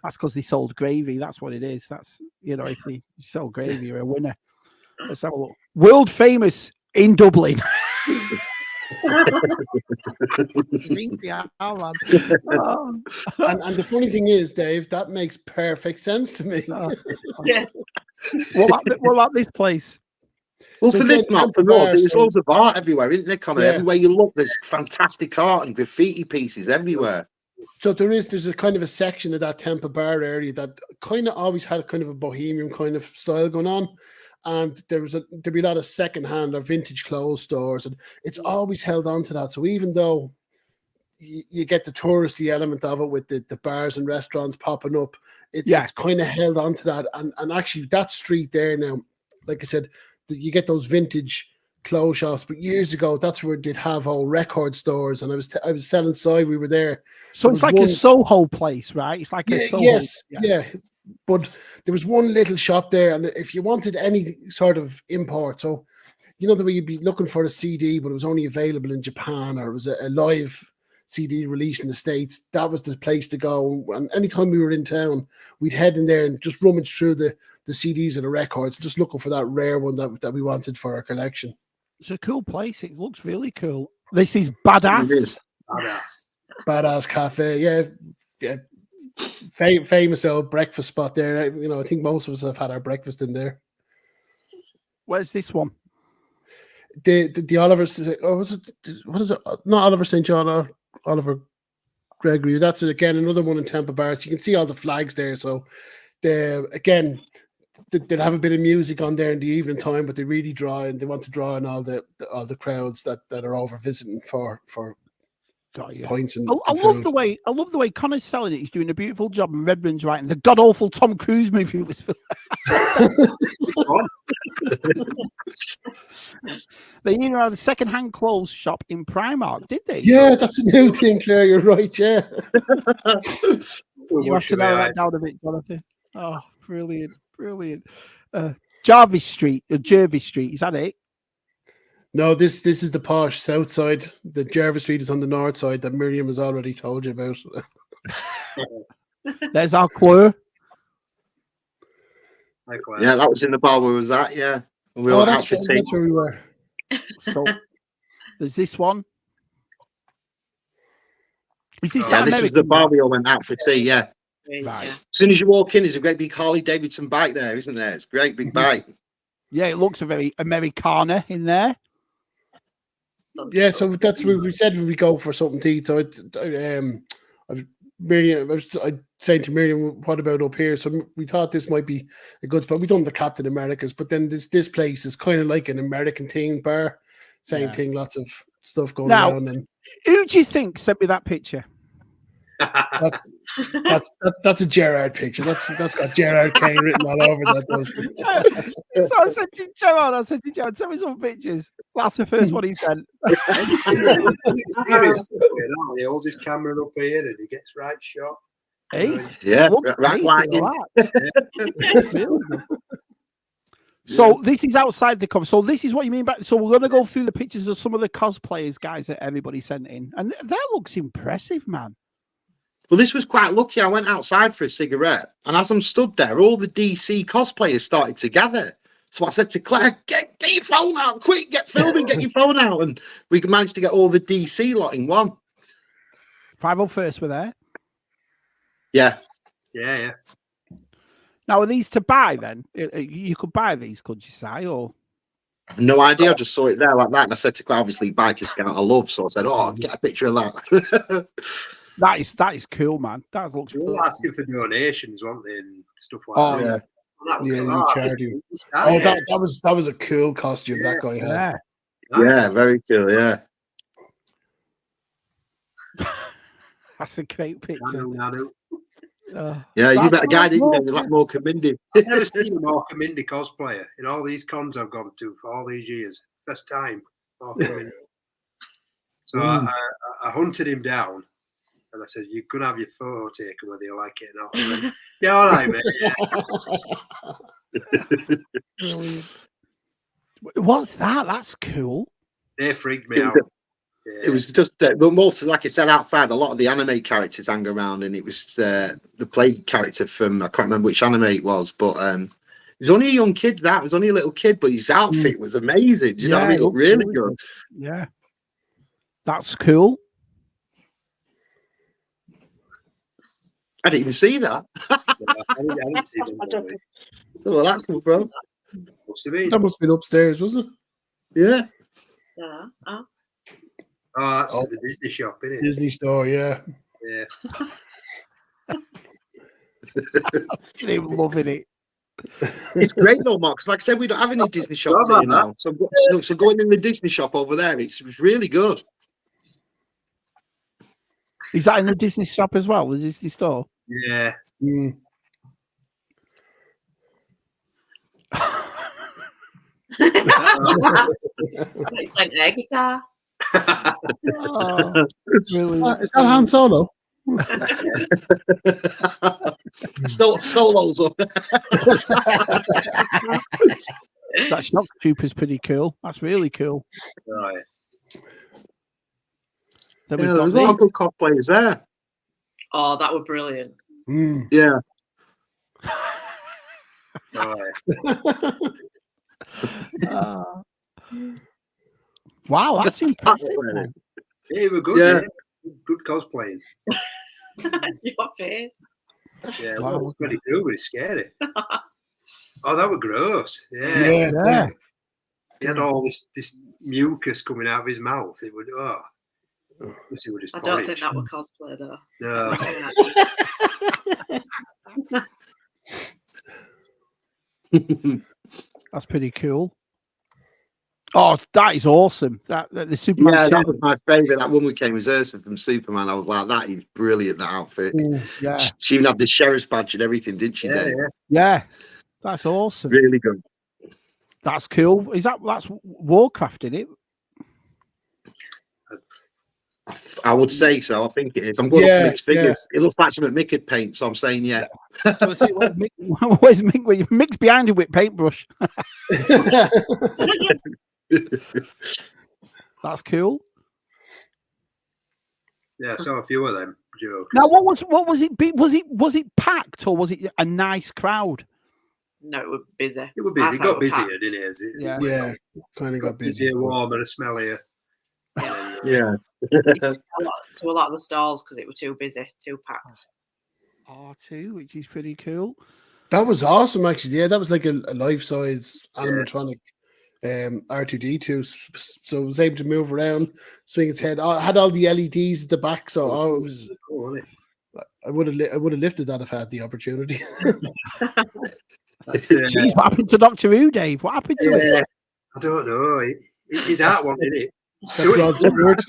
That's because they sold gravy. That's what it is. That's, if you sell gravy, you're a winner. Let's have a look. World famous in Dublin. And the funny thing is, Dave, that makes perfect sense to me. Yeah. What about this place? Well, so for this map, for us, there's loads of art everywhere, isn't there, Conor? Yeah. Everywhere you look, there's fantastic art and graffiti pieces everywhere. So there's a kind of a section of that Temple Bar area that kind of always had kind of a bohemian kind of style going on. And there'd be a lot of secondhand or vintage clothes stores, and it's always held on to that. So even though you get the touristy element of it with the bars and restaurants popping up, it's kind of held on to that. And actually, that street there now, like I said, you get those vintage clothes shops. But years ago, that's where they'd have all record stores. And I was telling Si we were there. So it's like a Soho place, right? It's like a Soho. Yes, yeah. But there was one little shop there, and if you wanted any sort of import, so the way you'd be looking for a CD, but it was only available in Japan, or it was a live CD release in the States, that was the place to go. And anytime we were in town, we'd head in there and just rummage through the CDs and the records, just looking for that rare one that we wanted for our collection. It's a cool place. It looks really cool. This is badass. It is. Badass cafe. Yeah. Famous old breakfast spot there. You know, I think most of us have had our breakfast in there. Where's this one? The Oliver. Oh, what is it? Not Oliver St. John. Oliver Gregory. That's it again. Another one in Temple Bar. So you can see all the flags there. So they'll have a bit of music on there in the evening time, but they really want to draw in all the crowds that are over visiting for points. And I love the way Conor's selling it. He's doing a beautiful job, and Redmond's writing the god awful Tom Cruise movie was. They even had a second-hand clothes shop in Primark, did they? Yeah, that's a new thing, Claire. You're right. Yeah. You have to narrow that down a bit, Jonathan. Oh, brilliant. Jervis Street, is that it? No, this is the posh south side. The Jervis Street is on the north side that Miriam has already told you about. There's our clue. Yeah, that was in the bar where we was at, yeah. We were out for tea. That's where we were. So there's this one. This was the bar we all went out for tea, yeah. Right. As soon as you walk in, there's a great big Harley Davidson bike there, isn't there? It's a great big bike. Yeah, it looks a very Americana in there. Yeah, so that's what we said when we go for something to eat. So I was saying to Miriam, what about up here? So we thought this might be a good spot. We've done the Captain Americas, but then this place is kind of like an American themed bar. Same thing, lots of stuff going on. And who do you think sent me that picture? That's a Gerard picture. That's got Gerard Kane written all over that. So I said to Gerard, send me some pictures. That's the first one he sent. He holds his camera up here and he gets right shot. So this is outside the cover. So this is what you mean by. So we're going to go through the pictures of some of the cosplayers, guys, that everybody sent in, and that looks impressive, man. Well, this was quite lucky. I went outside for a cigarette, and as I'm stood there, all the DC cosplayers started to gather. So I said to Claire, get your phone out, quick, get filming, get your phone out. And we managed to get all the DC lot in one. 501st were there? Yeah. Yeah. Now, are these to buy then? You could buy these, could you say? Or I have no idea. I just saw it there like that. And I said to Claire, obviously, Biker Scout I love. So I said, get a picture of that. That is cool, man. That looks cool. Asking for donations, weren't they, and stuff like that. Charity. That was a cool costume that guy had. Yeah, very cool. Yeah, that's a great picture. Yeah, you met a guy, didn't you? Like Morka Mindy. I've never seen a Morka Mindy cosplayer in all these cons I've gone to for all these years. First time. So I hunted him down. And I said, "You're gonna have your photo taken whether you like it or not." Went, yeah, all right, mate. What's that? That's cool. They freaked me out. It was just, but mostly, like I said, outside, a lot of the anime characters hang around, and it was the Plague character from, I can't remember which anime it was, but he was only a young kid. That was only a little kid, but his outfit was amazing. Do you know what I mean? It looked really good. Yeah, that's cool. I didn't even see that. I didn't see them, well, that's cool, bro. That must have been upstairs, was it? Yeah. Yeah. Oh, that's the Disney shop, isn't it? Disney store, yeah. Yeah. I'm loving it. It's great though, Mark, because like I said, we don't have any Disney shops here now. So going in the Disney shop over there, it was really good. Is that in the Disney shop as well, the Disney store? Yeah. Like air guitar. Is that Han Solo? Solos up. That shock trooper's pretty cool. That's really cool. Right. Then there's a lot of good cosplayers there. Oh, that were brilliant. Yeah. Wow, that's impressive. Yeah, you were good. Yeah. Good cosplaying. Your face. Yeah, wow, it's pretty cool, but it's scary. Oh, that was gross. Yeah. Yeah. He had all this mucus coming out of his mouth. It would. I don't think that would cosplay though. No. That's pretty cool. Oh, that is awesome. That the Superman. Yeah, that was my favourite. That one we came with Ursa from Superman. I was like, that is brilliant, that outfit. Yeah. She even had the sheriff's badge and everything, didn't she, Dave? Yeah. That's awesome. Really good. That's cool. That's Warcraft, isn't it? I would say so. I think it is. I'm going off mixed figures. It looks like something Mick could paint, so I'm saying yeah. So say, where's Mick? Mick's behind him with paintbrush. That's cool. Yeah, I saw a few of them jokes. Now, what was it? Was it packed or was it a nice crowd? No, it was busy. It was busy. It got busier, didn't it? Yeah, kind of got busier, warmer, smellier. Yeah. To a lot of the stalls because it was too busy, too packed. R2, which is pretty cool. That was awesome, actually. Yeah, that was like a life-size animatronic R2D2. So it was able to move around, swing its head. I had all the LEDs at the back, so it was. I would have lifted that if I had the opportunity. Jeez, what happened to Doctor Who, Dave? What happened to it? I don't know. His heart wanted it. That's word.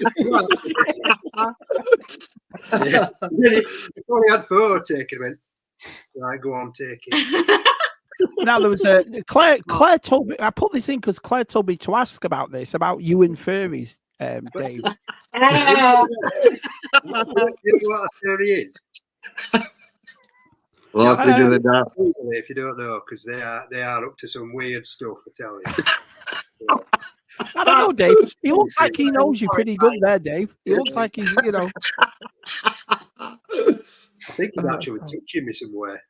If only had 4 taken, went right. Go on, take it. Now there was Claire told me. I put this in because Claire told me to ask about this about you and furries, Dave. You know what a furry is? Well, to do with that. If you don't know, because they are up to some weird stuff. I tell you. I don't know, Dave. He looks like he knows you pretty good there, Dave. He looks like he's, I think he's actually touching me somewhere.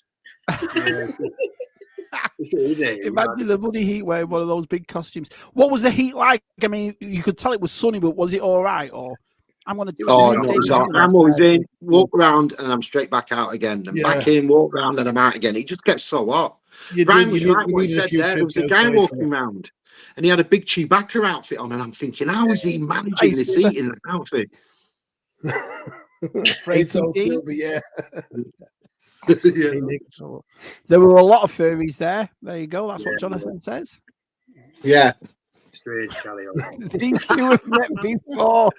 Imagine the bloody heat wearing one of those big costumes. What was the heat like? I mean, you could tell it was sunny, but was it all right? Or I'm going to do I'm always in, walk around, and I'm straight back out again. And back in, walk around, and I'm out again. It just gets so hot. Brian was right what he said there. There was a guy walking around, and he had a big Chewbacca outfit on, and I'm thinking, how is he managing this heat in that outfit? Afraid so, but yeah. There were a lot of furries there. There you go. That's what Jonathan says. Yeah. Strange, Callie. These two have met before.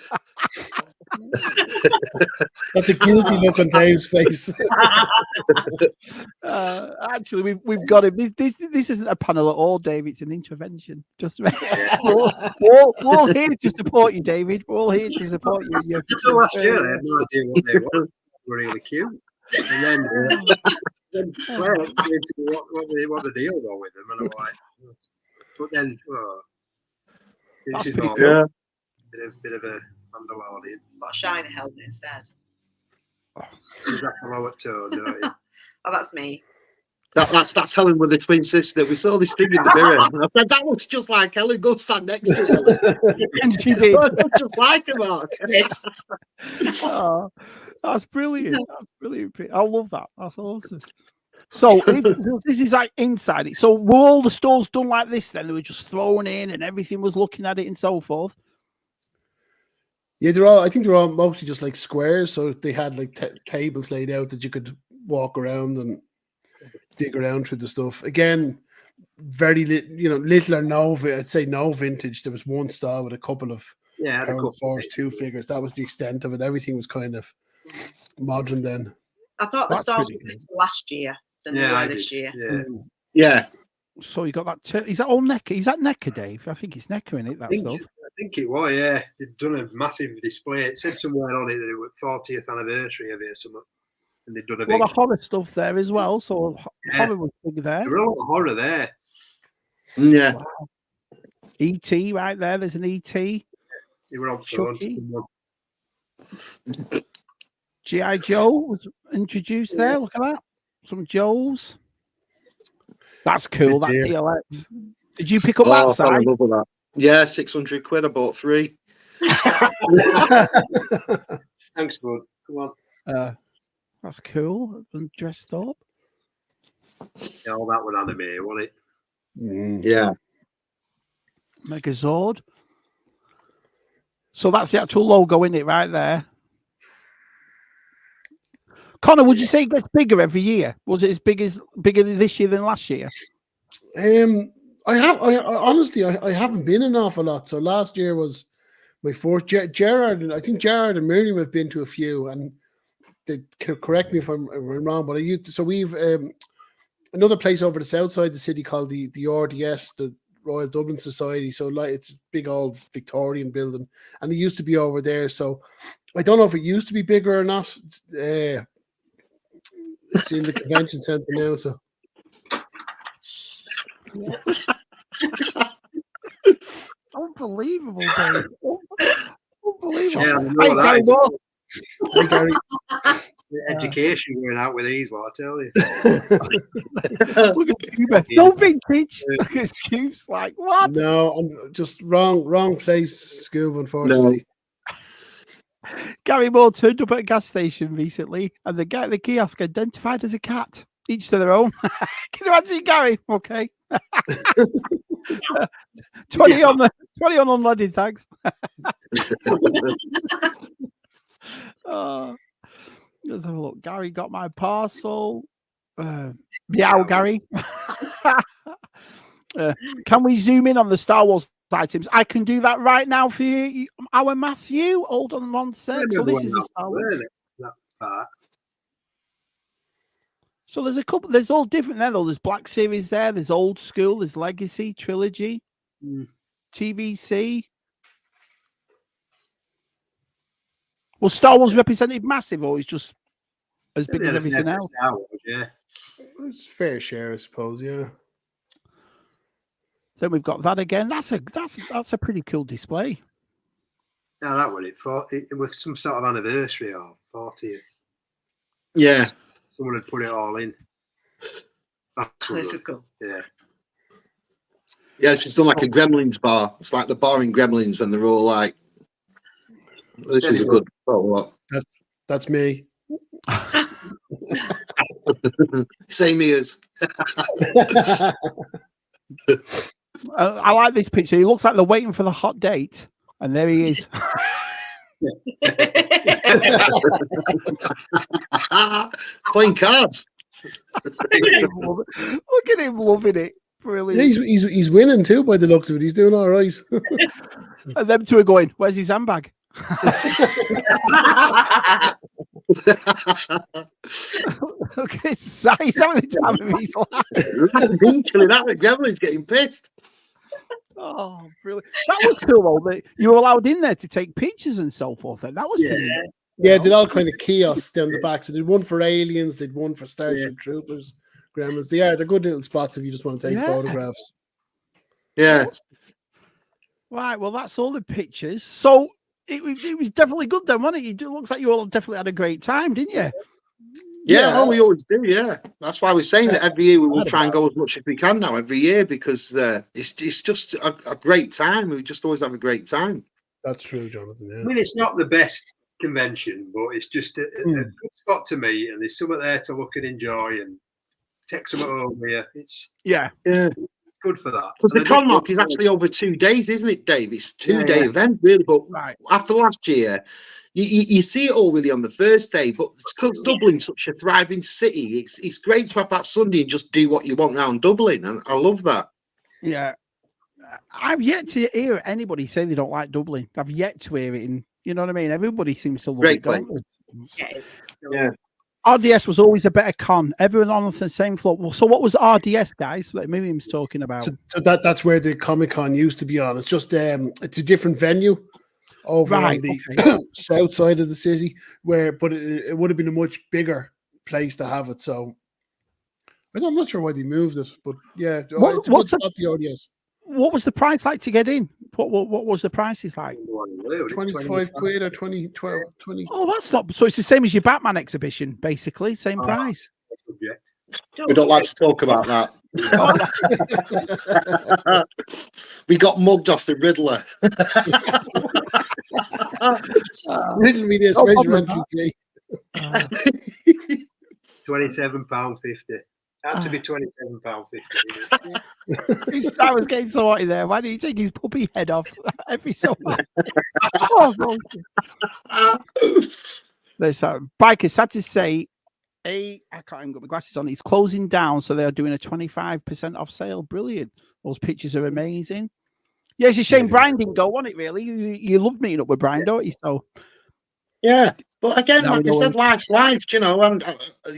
That's a guilty look on Dave's face. Actually, we've got him. This isn't a panel at all, Dave. It's an intervention. Just we're all here to support you, David. We're all here to support you. So last year, I had no idea what they were. They were really cute. And then Claire explained to me what the deal was with them, and I'm like, but then this is not a bit of a Mandalorian. Got a shiny helmet instead. Is that a lower tone? Don't you? Oh, that's me. That's Helen with the twin sister. We saw this thing in the mirror, and I said, "That looks just like Helen. Go stand next to Helen." And she did. Just like her, Mark. Oh, that's brilliant. That's brilliant. I love that. That's awesome. So this is like inside it. So were all the stores done like this then? They were just thrown in and everything was looking at it and so forth? Yeah, I think they're all mostly just like squares. So they had like tables laid out that you could walk around and dig around through the stuff. Again, very little or no, I'd say no vintage. There was one stall with a couple of Force 2 figures. That was the extent of it. Everything was kind of modern then. I thought the stalls were better last year than they were this year. Yeah. So you got that. Is that all NECA? Is that NECA, Dave? I think it's NECA in it. That stuff. I think it was. Yeah, they'd done a massive display. It said somewhere on it that it was 40th anniversary of it or something. And they'd done a big. A lot of horror stuff there as well. So horror was big there. There were a lot of horror there. Yeah. Wow. E.T. right there. There's an E.T. You were on phone. G.I. Joe was introduced there. Look at that. Some Joes. That's cool. That DLX. Did you pick up that size? I love that. Yeah, 600 quid. I bought 3. Thanks, bud. Come on. That's cool. And dressed up. Yeah, all that was anime, wasn't it? Yeah. Megazord. So that's the actual logo in it right there. Conor, would you say it gets bigger every year? Was it bigger this year than last year? Honestly, I haven't been an awful lot. So last year was my fourth. Gerard, I think Gerard and Miriam have been to a few, and they correct me if I'm wrong. But we've another place over the south side of the city called the RDS, the Royal Dublin Society. So it's a big old Victorian building, and it used to be over there. So I don't know if it used to be bigger or not. It's in the convention centre now. So. Unbelievable, Dave. Unbelievable. Yeah, Hey, Gary, the education going out with these, I tell you. Look at Scuba. No vintage. Look at Scoop's like, what? No, I'm just wrong place, Scuba, unfortunately. No. Gary Moore turned up at a gas station recently, and the guy at the kiosk identified as a cat. Each to their own. Can you imagine, Gary? Okay. 20 on unleaded, thanks. Let's have a look. Gary got my parcel. Meow, Gary. Can we zoom in on the Star Wars items? I can do that right now for you, our Matthew. Hold on one sec. So this is the Star Wars. Really? That part. So there's a couple. There's all different there though. There's Black Series there. There's Old School. There's Legacy, Trilogy, TVC. Was Star Wars represented massive, or is just as big as everything else? Yeah, it's fair share, I suppose. Yeah. Then we've got that again. That's a pretty cool display. Yeah, that was it with some sort of anniversary or 40th. Yeah. Someone had put it all in. That's so cool. Yeah. Yeah, she's done like a Gremlins bar. It's like the bar in Gremlins when they're all like, this is a good photo. That's me. Same ears. I like this picture. He looks like they're waiting for the hot date, and there he is. Playing cards. Look at him loving it. Brilliant. Yeah, he's winning too by the looks of it. He's doing all right. And them two are going, where's his handbag? Look at his size. He's having the time of his life. That's eventually that Gremlin's getting pissed. Oh, brilliant. That was cool, though. You were allowed in there to take pictures and so forth. And that was yeah, they all kind of kiosks down the back. So they did one for aliens, they did one for Starship Troopers, Gremlins. They're good little spots if you just want to take photographs. Yeah. Right, well, that's all the pictures. So it was definitely good then, wasn't it? It looks like you all definitely had a great time, didn't you? Yeah, we always do, yeah. That's why we're saying that every year we will try and go as much as we can now, every year, because it's just a great time. We just always have a great time. That's true, Jonathan. Yeah. I mean, it's not the best convention, but it's just a good spot to meet, and there's something there to look and enjoy and take some home here. It's it's good for that. Because the Conlock is actually over 2 days, isn't it, Dave? It's a 2-day event, really. But after last year, you see it all really on the first day. But because Dublin's such a thriving city, it's great to have that Sunday and just do what you want around Dublin, and I love that. Yeah. I've yet to hear anybody say they don't like Dublin. I've yet to hear it in, you know what I mean? Everybody seems to love it, don't they? Yeah. RDS was always a better con. Everyone on the same floor. Well, so what was RDS, guys, that Miriam's talking about? So that's where the Comic-Con used to be on. It's just it's a different venue over on the south side of the city, but it would have been a much bigger place to have it. So I'm not sure why they moved it, but yeah, it's not the RDS. What was the price like to get in? What was the prices like? 25 quid or 20. Oh, that's not. So it's the same as your Batman exhibition, basically, same price. We don't like to talk about that. We got mugged off the Riddler. Riddle me this, where's your entry fee? £27.50. Had to be £27.50. I was getting so hot in there. Why did he take his puppy head off every so much? Oh, listen, Biker, sad to say, I can't even get my glasses on. He's closing down, so they're doing a 25% off sale. Brilliant. Those pictures are amazing. Yeah, it's a shame Brian didn't go, wasn't it, really? You love meeting up with Brian, don't you? So, yeah. But again, like I said, life's life, you know, and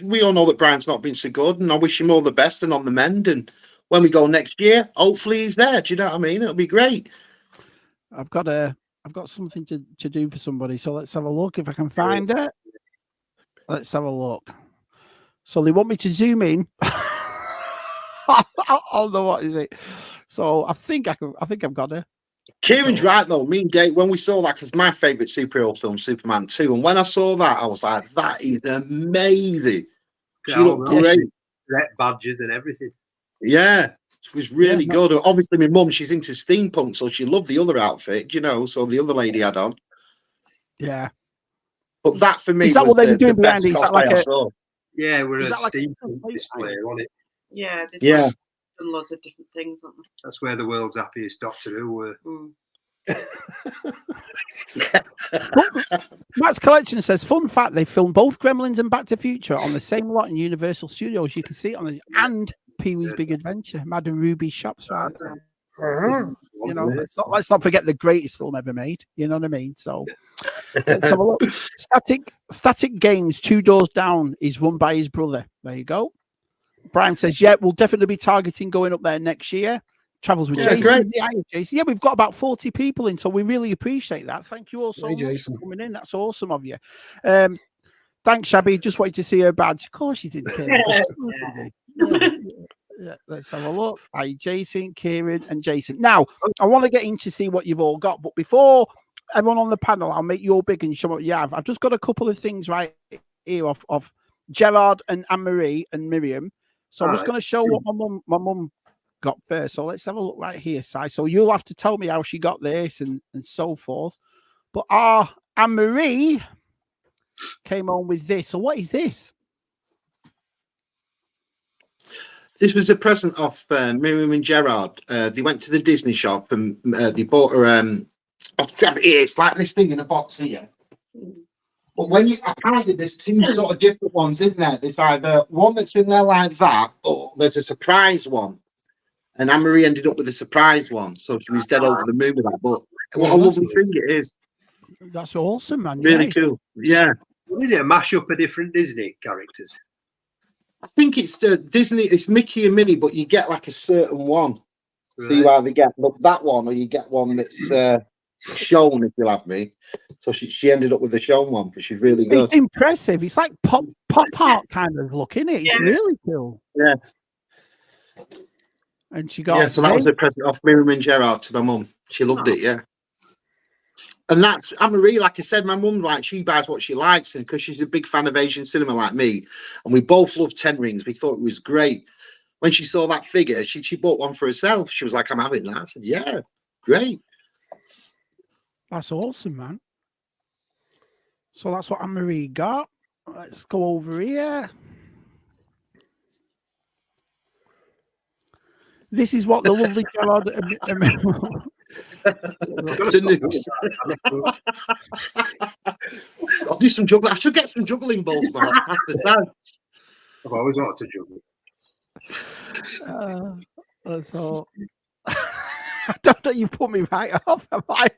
we all know that Brian's not been so good, and I wish him all the best and on the mend. And when we go next year, hopefully he's there. Do you know what I mean? It'll be great. I've got something to do for somebody, so let's have a look if I can find it. Let's have a look. So they want me to zoom in. I don't know what is it. So I think I've got it. Kieran's right though. Me and Dave, when we saw that, because my favourite superhero film, Superman 2, and when I saw that, I was like, that is amazing. She looked great. Red badges and everything. Yeah, it was really good. Obviously, my mum, she's into steampunk, so she loved the other outfit, you know, so the other lady had on. Yeah. But that for me is that was what they were doing the best behind? Is that like I saw. Yeah, we're a steampunk display, wasn't it? Yeah, yeah. And lots of different things, aren't they? That's where the world's happiest Doctor Who were. Matt's Collection says, fun fact, they filmed both Gremlins and Back to the Future on the same lot in Universal Studios. You can see it on the and Pee-wee's Big Adventure, Madame Ruby's shops right there. You know, let's not forget the greatest film ever made. You know what I mean? So let's have a look. Static Games, 2 doors down, is run by his brother. There you go. Brian says, yeah, we'll definitely be targeting going up there next year. Travels with Jason. Great. Yeah, we've got about 40 people in, so we really appreciate that. Thank you all so much Jason. for coming in. That's awesome of you. Thanks, Shabby. Just wanted to see her badge. Of course you didn't care. Yeah, let's have a look. Hi, Jason, Kieran, and Jason. Now, I want to get in to see what you've all got, but before everyone on the panel, I'll make your big and show what you have. I've just got a couple of things right here of Gerard and Anne-Marie and Miriam. So I'm just going to show what my mum got first. So let's have a look right here, Si. So you'll have to tell me how she got this and so forth. But Anne-Marie came on with this. So what is this? This was a present off Miriam and Gerard. They went to the Disney shop and they bought her. It's like this thing in a box here. But when apparently there's 2 sort of different ones in there. There's either one that's in there like that, or there's a surprise one. And Anne-Marie ended up with a surprise one, so she was dead over the moon with that. But what a lovely thing it is. That's awesome, man. Really cool. Yeah. Is it a mashup of different Disney characters? I think it's Disney. It's Mickey and Minnie, but you get like a certain one. Right. So you either get that one, or you get one that's shown. If you'll have me. So she ended up with the shown one, but she's really good. It's impressive. It's like pop art kind of look, isn't it? It's really cool. Yeah. And she got so that was a present off Miriam and Gerard to my mum. She loved it, yeah. And that's Anne-Marie, like I said, my mum, like, she buys what she likes, and because she's a big fan of Asian cinema like me, and we both love 10 Rings, we thought it was great. When she saw that figure, she bought one for herself. She was like, I'm having that. I said, yeah, great. That's awesome, man. So that's what Anne-Marie got. Let's go over here. This is what the lovely Gerard. I'll do some juggling. I should get some juggling balls, man. That's the time. I've always wanted to juggle. So I don't know. You put me right off. I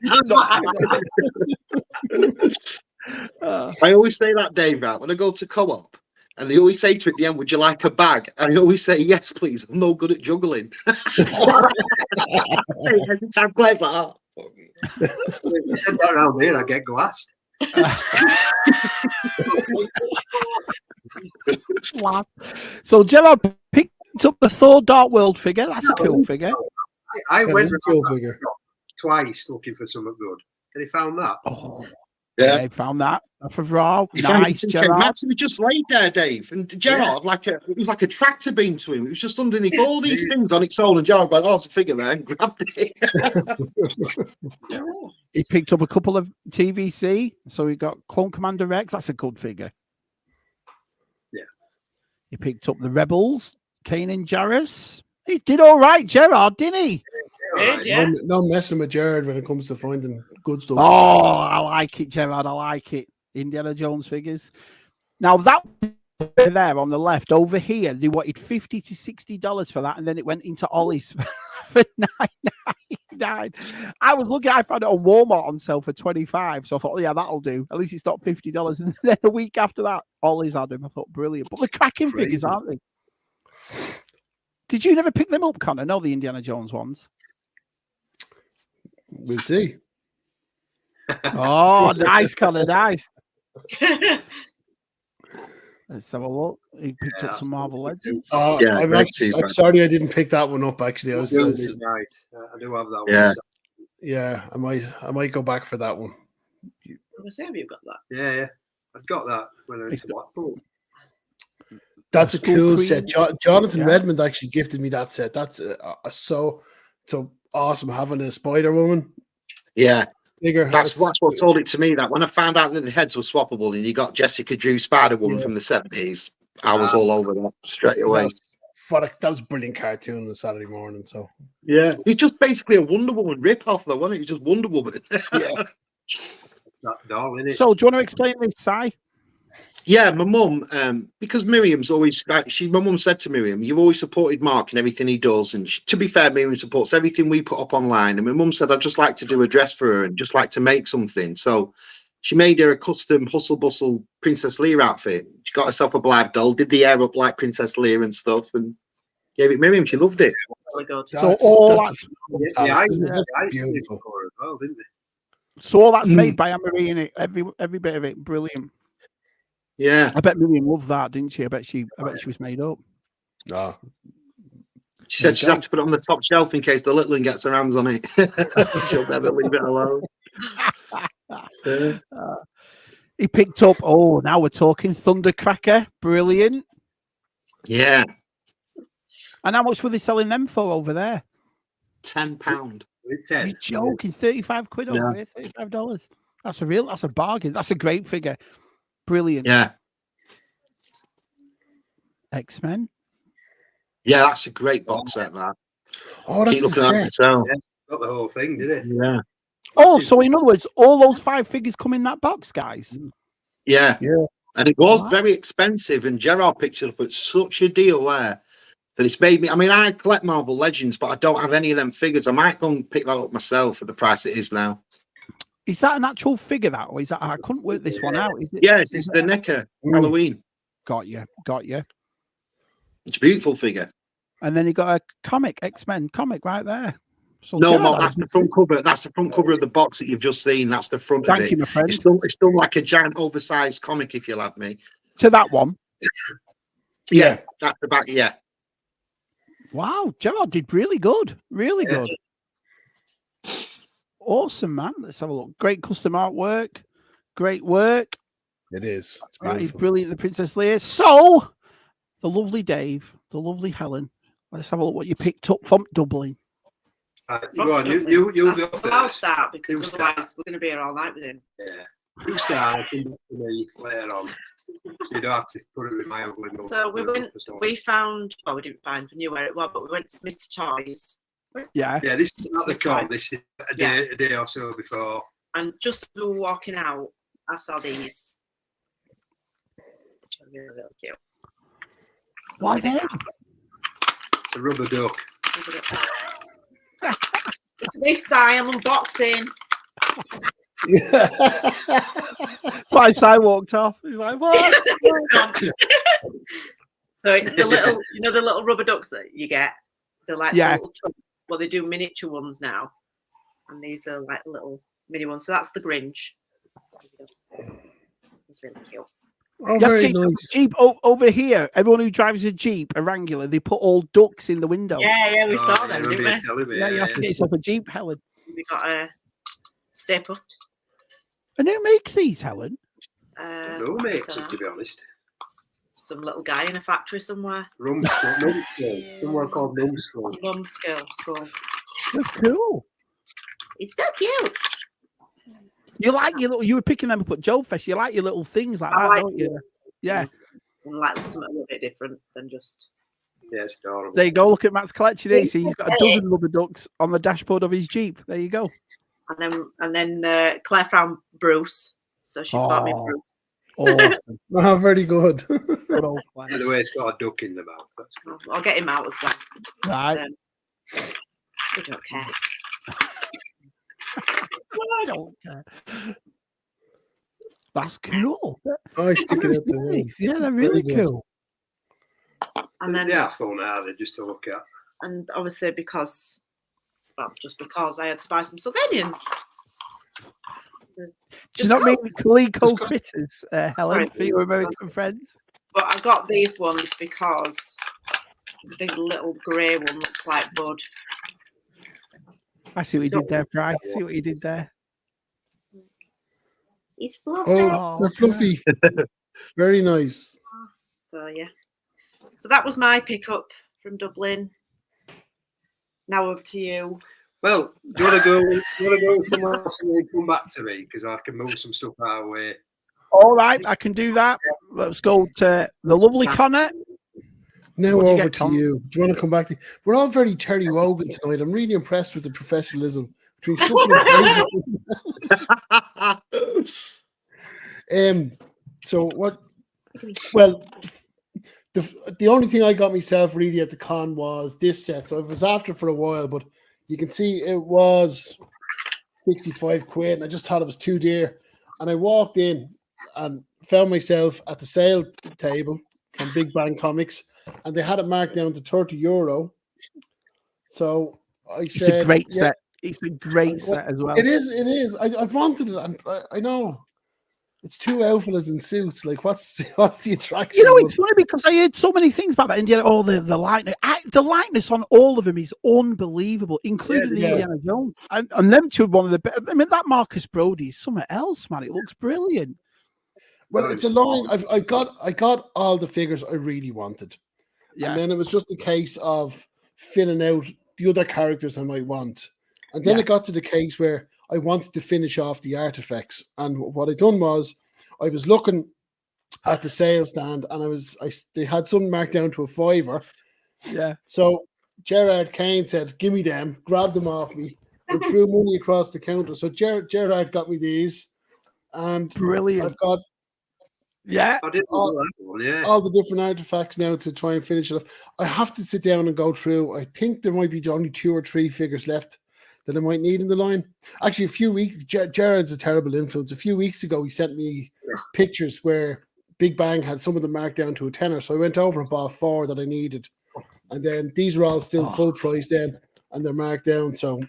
always say that, Dave. Right, when I go to co-op. And they always say to me at the end, would you like a bag? And I always say, yes, please. I'm no good at juggling. I say every time Claire's like, oh. You said that around here, I get glassed. So Gerard picked up the Thor Dark World figure. That's a cool figure. I went twice looking for something good. And he found that. Oh, yeah, he found that. For Raw, nice, Gerard. Max was just laid there, Dave, and Gerard, it was like a tractor beam to him. It was just underneath all these things on its own, and Gerard went, "Oh, it's a figure there," and grabbed it. He picked up a couple of TVC, so he got Clone Commander Rex. That's a good figure. Yeah. He picked up the Rebels, Kane and Jarrus. He did all right, Gerard, didn't he? Yeah. No messing with Jared when it comes to finding good stuff. Oh, I like it, Gerard. I like it. Indiana Jones figures. Now that there on the left over here, they wanted $50 to $60 for that, and then it went into Ollie's for $9.99. I was looking, I found it on Walmart on sale for $25, so I thought, yeah, that'll do. At least it's not $50. And then a week after that, Ollie's had them. I thought, brilliant. But they're cracking figures, aren't they? Did you never pick them up, Conor? No, the Indiana Jones ones. We'll see. Oh, nice, Conor, nice. Let's have a look. He picked up some Marvel Legends. I'm sorry I didn't pick that one up. Actually, I do have that one. Yeah, I might go back for that one. Have you got that? Yeah, I got that when I went to Blackpool. That's a cool set. Jonathan Redmond actually gifted me that set. That's so awesome having a Spider Woman. Yeah. Bigger. That's what told it to me, that when I found out that the heads were swappable and you got Jessica Drew Spider Woman from the 70s, I was all over that straight away. That was a brilliant cartoon on a Saturday morning. So yeah, it's just basically a Wonder Woman rip-off, though, wasn't it? It's just Wonder Woman. Yeah. That doll, isn't it? So, do you want to explain this, Si? Yeah, my mum, because Miriam's always my mum said to Miriam, "You've always supported Mark in everything he does." And to be fair, Miriam supports everything we put up online. And my mum said, "I'd just like to do a dress for her and just like to make something." So she made her a custom Hustle Bustle Princess Leia outfit. She got herself a Blythe doll, did the hair up like Princess Leia and stuff, and gave it Miriam. She loved it. Really good. So all beautiful. Well, didn't they? So all that's made by Anne-Marie in it. Every bit of it, brilliant. Yeah, I bet Miriam loved that, didn't she? I bet she was made up. No. She said she'd have to put it on the top shelf in case the little one gets her hands on it. She'll never leave it alone. He picked up. Oh, now we're talking Thundercracker. Brilliant. Yeah. And how much were they selling them for over there? £10. You're joking. 35 quid over here. $35. That's a bargain. That's a great figure. Brilliant. Yeah. X-Men. Yeah, that's a great box set, that. Oh, that's keep looking at yourself. Yeah, got the whole thing, did it? Yeah. Oh, so in other words, all those 5 figures come in that box, guys. Yeah. Yeah. And it was very expensive, and Gerard picked it up at such a deal there that it's made me. I mean, I collect Marvel Legends, but I don't have any of them figures. I might go and pick that up myself for the price it is now. Is that an actual figure, that, or is that? I couldn't work this one out. Is it? Yes, it's the NECA Halloween. Got you. It's a beautiful figure. And then you got a comic, X-Men comic right there. So no, Mark, that's the front cover. That's the front cover of the box that you've just seen. That's the front of it. Thank you, my friend. It's still like a giant oversized comic, if you'll have me. To that one. Yeah, that's the back. Yeah. Wow, Gerard did really good. Really good. Awesome, man. Let's have a look. Great custom artwork. Great work. It is. It's right, brilliant. The Princess Leia. So, the lovely Dave, the lovely Helen. Let's have a look what you picked up from Dublin. Go on, you I'll start because otherwise we're going to be here all night with him. Yeah. You start and come back to me later on. So you don't have to put it in my window. So we found, we didn't find, we knew where it was, but we went to Smith's Toys. Yeah. Yeah, this is not the con, this is a day or so before. And just as we were walking out, I saw these. Which are really, really cute. Why then? It's a rubber duck. This time I'm unboxing. That's why Si walked off. He's like, what? So it's the little, the little rubber ducks that you get. They're like little, well, they do miniature ones now. And these are like little mini ones. So that's the Grinch. It's really cute. Oh, very nice. Jeep over here. Everyone who drives a Jeep, a Wrangler, they put all ducks in the window. Yeah, we saw them, didn't we? Yeah, you have to get yourself a Jeep, Helen. We got a Stay Puft. And who makes these, Helen? No, mate, to be honest. Some little guy in a factory somewhere. Somewhere called Numskull. School. That's cool. It's so cute. You like your little, you were picking them up at Joe Fest. You like your little things like that, don't you? Yeah. And like something a little bit different than just. Yeah, it's adorable. There you go. Look at Matt's collection. He's got a dozen rubber ducks on the dashboard of his Jeep. There you go. And then Claire found Bruce, so she bought me Bruce. Awesome. Oh, very good. Good old By the way, it's got a duck in the mouth. That's good. I'll get him out as well. Right. We don't care. I don't care. That's cool. I stick it out the way. Yeah, they're really cool. And then they are fun, are they? Just to look at. And obviously because I had to buy some Sylvanians. Does that mean Coleco critters, Helen, for your American friends? But I got these ones because the little grey one looks like Bud. I see what you did there, Bri. See what you did there. He's fluffy. Oh, they're fluffy. Very nice. So yeah. So that was my pickup from Dublin. Now over to you. Well, do you want to go somewhere else and come back to me because I can move some stuff out of the way. All right, I can do that. Let's go to the lovely Conor. Now over to you. Do you want to come back to? We're all very Terry Wogan tonight. I'm really impressed with the professionalism between So what? Well, the only thing I got myself really at the con was this set. So it was after for a while, but you can see it was 65 quid, and I just thought it was too dear. And I walked in and found myself at the sale table from Big Bang Comics, and they had it marked down to €30. So I said, it's a great set. It's a great set as well. It is. I've wanted it, and I know it's two alphas in suits. Like, what's the attraction? You know, it's funny because I heard so many things about that Indiana. Oh, the likeness. The likeness on all of them is unbelievable, including the Indiana Jones. And them two are one of the best. I mean, that Marcus Brody is something else, man. It looks brilliant. Well, it's a line. I got all the figures I really wanted. Yeah. And then it was just a case of filling out the other characters I might want. And then it got to the case where I wanted to finish off the artifacts. And what I done was I was looking at the sales stand, and they had some marked down to $5. Yeah. So Gerard Kane said, "Give me them," grabbed them off me, and threw money across the counter. So Gerard got me these, and brilliant. I've got all the different artifacts now to try and finish it off. I have to sit down and go through. I think there might be only 2 or 3 figures left that I might need in the line. Actually, a few weeks, Jared's a terrible influence. A few weeks ago, he sent me pictures where Big Bang had some of them marked down to a tenner. So I went over and bought 4 that I needed. And then these are all still full price then, and they're marked down. So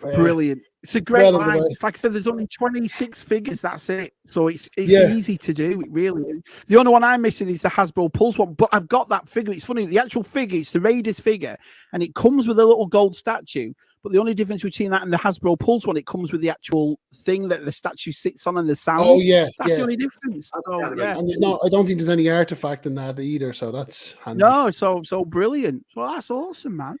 brilliant. It's a great line. It's like I said, there's only 26 figures. That's it. So it's easy to do. It really is. The only one I'm missing is the Hasbro Pulse one, but I've got that figure. It's funny. The actual figure, it's the Raiders figure, and it comes with a little gold statue. But the only difference between that and the Hasbro Pulse one, it comes with the actual thing that the statue sits on and the sound. Oh yeah, that's the only difference. So, and there's I don't think there's any artifact in that either. So that's handy. No, so brilliant. Well, that's awesome, man.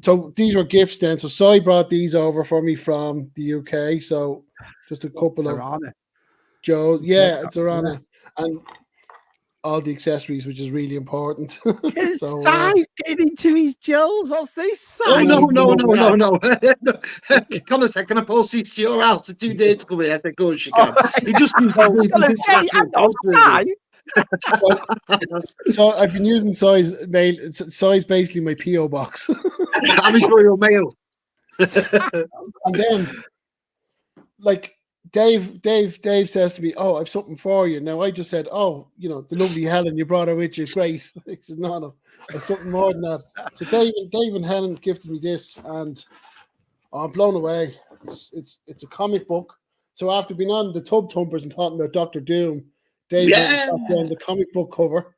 So these were gifts then. So Sai brought these over for me from the UK. So just a couple of Joe. Yeah, it's Arana. And all the accessories, which is really important. So, getting into his Joes. What's this? Oh, no. Conor said, "Can I post these to your house in 2 days?" Come here. I think, "Go, she can." He just needs to So I've been using Sai's mail. Sai's basically my PO box. I'm sure your mail. And then, like, Dave says to me, "Oh, I've something for you." Now I just said, "Oh, the lovely Helen you brought her with you, great." He said, "No, I've something more than that." So Dave and Helen gifted me this, and I'm blown away. It's a comic book. So after being on the Tub Thumpers and talking about Dr. Doom, Dave got on the comic book cover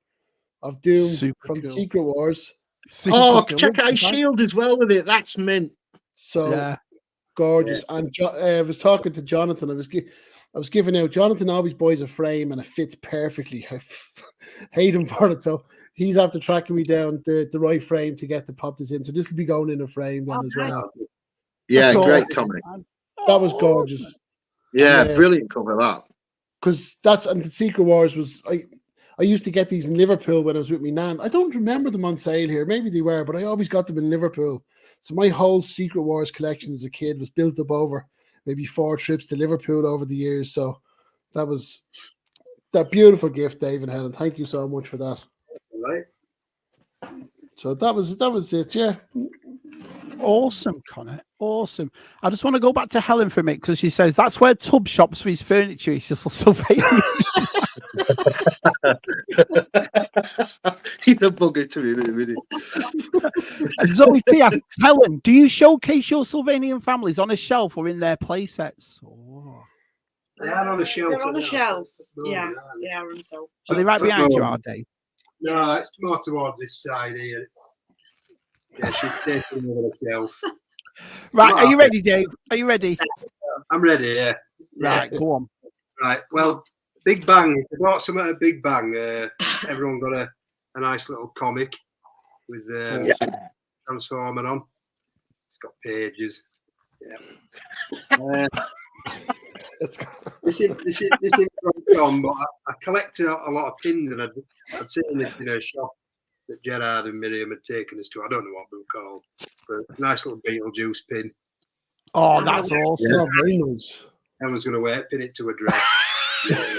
of Doom from Secret Wars. Check out his shield as well with it. That's mint. So. Gorgeous. And I was talking to Jonathan. I was giving out. Jonathan always buys a frame and it fits perfectly. I hate him for it. So he's after tracking me down the right frame to get the pop this in. So this will be going in a frame then as well. Yeah, so, great comic. That was gorgeous. Yeah, brilliant cover that. Because and the Secret Wars was I used to get these in Liverpool when I was with my nan. I don't remember them on sale here. Maybe they were, but I always got them in Liverpool. So my whole Secret Wars collection as a kid was built up over maybe 4 trips to Liverpool over the years. So that was that beautiful gift, Dave and Helen. Thank you so much for that. All right. So that was it, yeah. Awesome, Conor. Awesome. I just want to go back to Helen for a minute because she says that's where Tub shops for his furniture. He's just Sylvania. He's a bugger to me, isn't he? And Zoe T asks, Helen, do you showcase your Sylvanian families on a shelf or in their play sets? Oh. They are on a shelf. They're on a shelf. Yeah, they are on a shelf. Are they right behind you, are they? No, it's more towards this side here. Yeah, she's taking over the shelf. Right, are you ready, Dave? Are you ready? I'm ready, yeah. Right, go on. Right, well, Big Bang. If I bought some at a Big Bang, everyone got a nice little comic with some Transformer on. It's got pages. Yeah. This is from, but I collect a lot of pins, and I'd seen this in a shop that Gerard and Miriam had taken us to. I don't know what they were called, but a nice little Beetlejuice pin. Oh, that's awesome. Yeah. Very nice. Everyone's going to wear it, pin it to a dress. Yeah.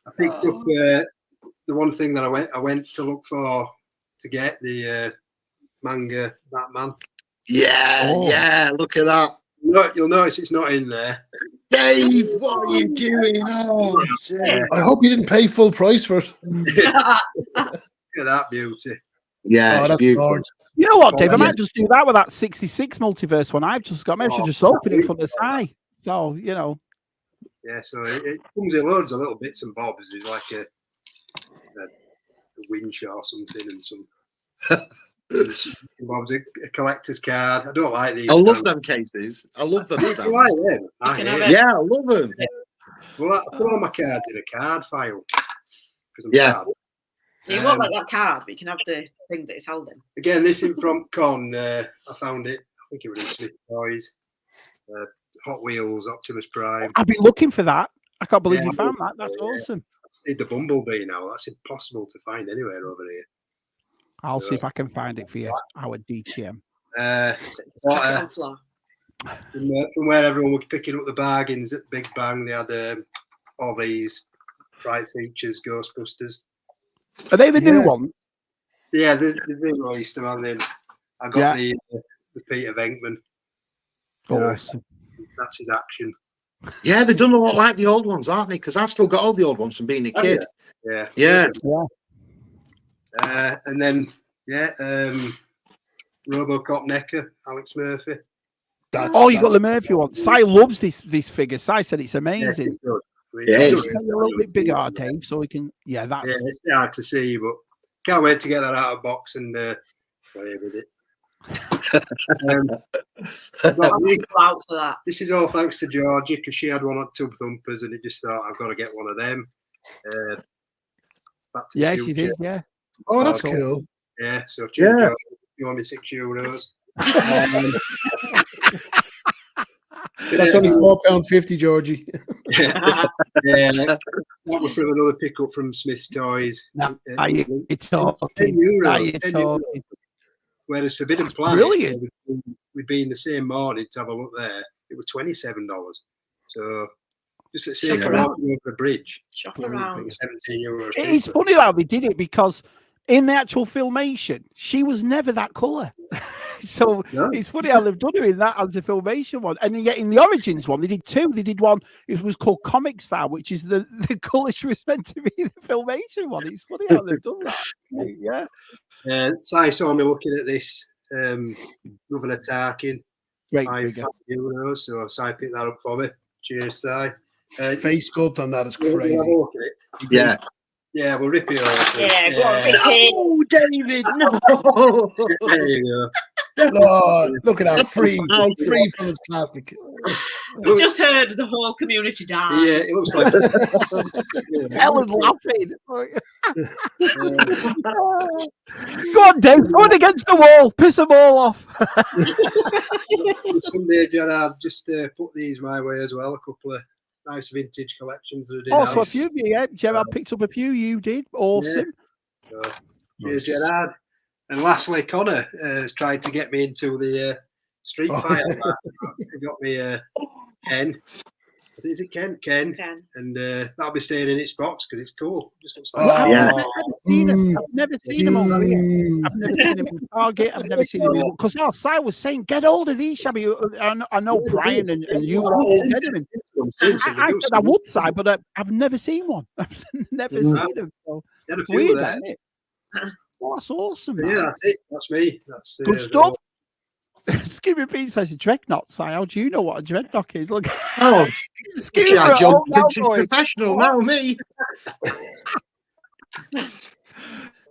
I picked up the one thing that I went to look for to get the manga Batman. Yeah, look at that. You'll notice it's not in there. Dave, what are you doing? Oh, I hope you didn't pay full price for it. Look at that beauty. Yeah, it's beautiful. Gorgeous. You know what, Dave? I might just do that with that 66 multiverse one I've just got. Maybe I should just open it from the side. So, you know. Yeah, so it comes in loads of little bits and bobs. There's like a winch or something and some bobs, a collector's card. I don't like these. I love them cases. I love them. I like them. Yeah, I love them. Well, I put all my cards in a card file. I'm sad. You won't like that card, but you can have the thing that it's holding. Again, this in from Con. I found it. I think it was in Smith Toys. Hot Wheels, Optimus Prime. I've been looking for that. I can't believe you found that. That's awesome. I need the Bumblebee now. That's impossible to find anywhere over here. I'll see if I can find it for you. Our DTM. From where everyone was picking up the bargains at Big Bang, they had all these Fright Features, Ghostbusters. Are they the new ones? Yeah, they've released them, and then I got the Peter Venkman. Awesome. That's his action. Yeah, they've done a lot like the old ones, aren't they? Because I've still got all the old ones from being a kid. Yeah. And then RoboCop NECA, Alex Murphy. You got the Murphy one. Si loves this figure. Si said it's amazing. It's a little bit bigger, Dave, so we can. Yeah, that's. Yeah, it's hard to see, but can't wait to get that out of box and play with it. This is all thanks to Georgie, because she had one on Tub Thumpers, and it just thought I've got to get one of them. She did. Yeah. Oh, that's cool. Yeah. So Georgie, you want me €6? That's only £4.50, Georgie. That was from another pickup from Smith's Toys. It's €10. Whereas Forbidden Planet, we'd be in the same morning to have a look there. It was $27. So just for the sake of walking over a bridge, shop around. It was €17. It's funny how they did it, because in the actual filmation, she was never that colour. So it's funny how they've done it in that as a filmation one. And yet in the Origins one, they did two. They did one, it was called Comic Style, which is the colour she was meant to be in the filmation one. It's funny how they've done that. Yeah. Si saw me looking at this, Governor Tarkin. Great figure. €5, so Si picked that up for me. Cheers, Si. Face sculpt on that is crazy. Yeah, we'll rip it off. Yeah, go on, rip it. Oh, David, no. There you Lord, look at that, free from his plastic. I just heard the whole community die. Yeah, it looks like Ellen's laughing. Go on, Dave. Throw it against the wall. Piss them all off. Sunday, Gerard, just put these my way as well. A couple of nice vintage collections that I did. Also, a few of you, yeah. Gerard picked up a few. You did. Awesome. Yeah. So, cheers, Gerard. And lastly, Conor has tried to get me into the Street Fighter. He got me Ken. Is it Ken? Ken. And that'll be staying in its box because it's cool. Just looks like I've never seen him over here. I've never seen him in Target. I've never seen him because our side was saying, get hold of these, Shabby. I know Brian and you are all get him. I said I would side, but I've never seen one. I've never seen them. So weird, isn't it? Oh, that's awesome. Man. Yeah, that's it. That's me. That's good stuff. Skimmy Pete says a dreadnought. Si, how do you know what a dreadnought is? Look, Skimmy, John, professional now, me.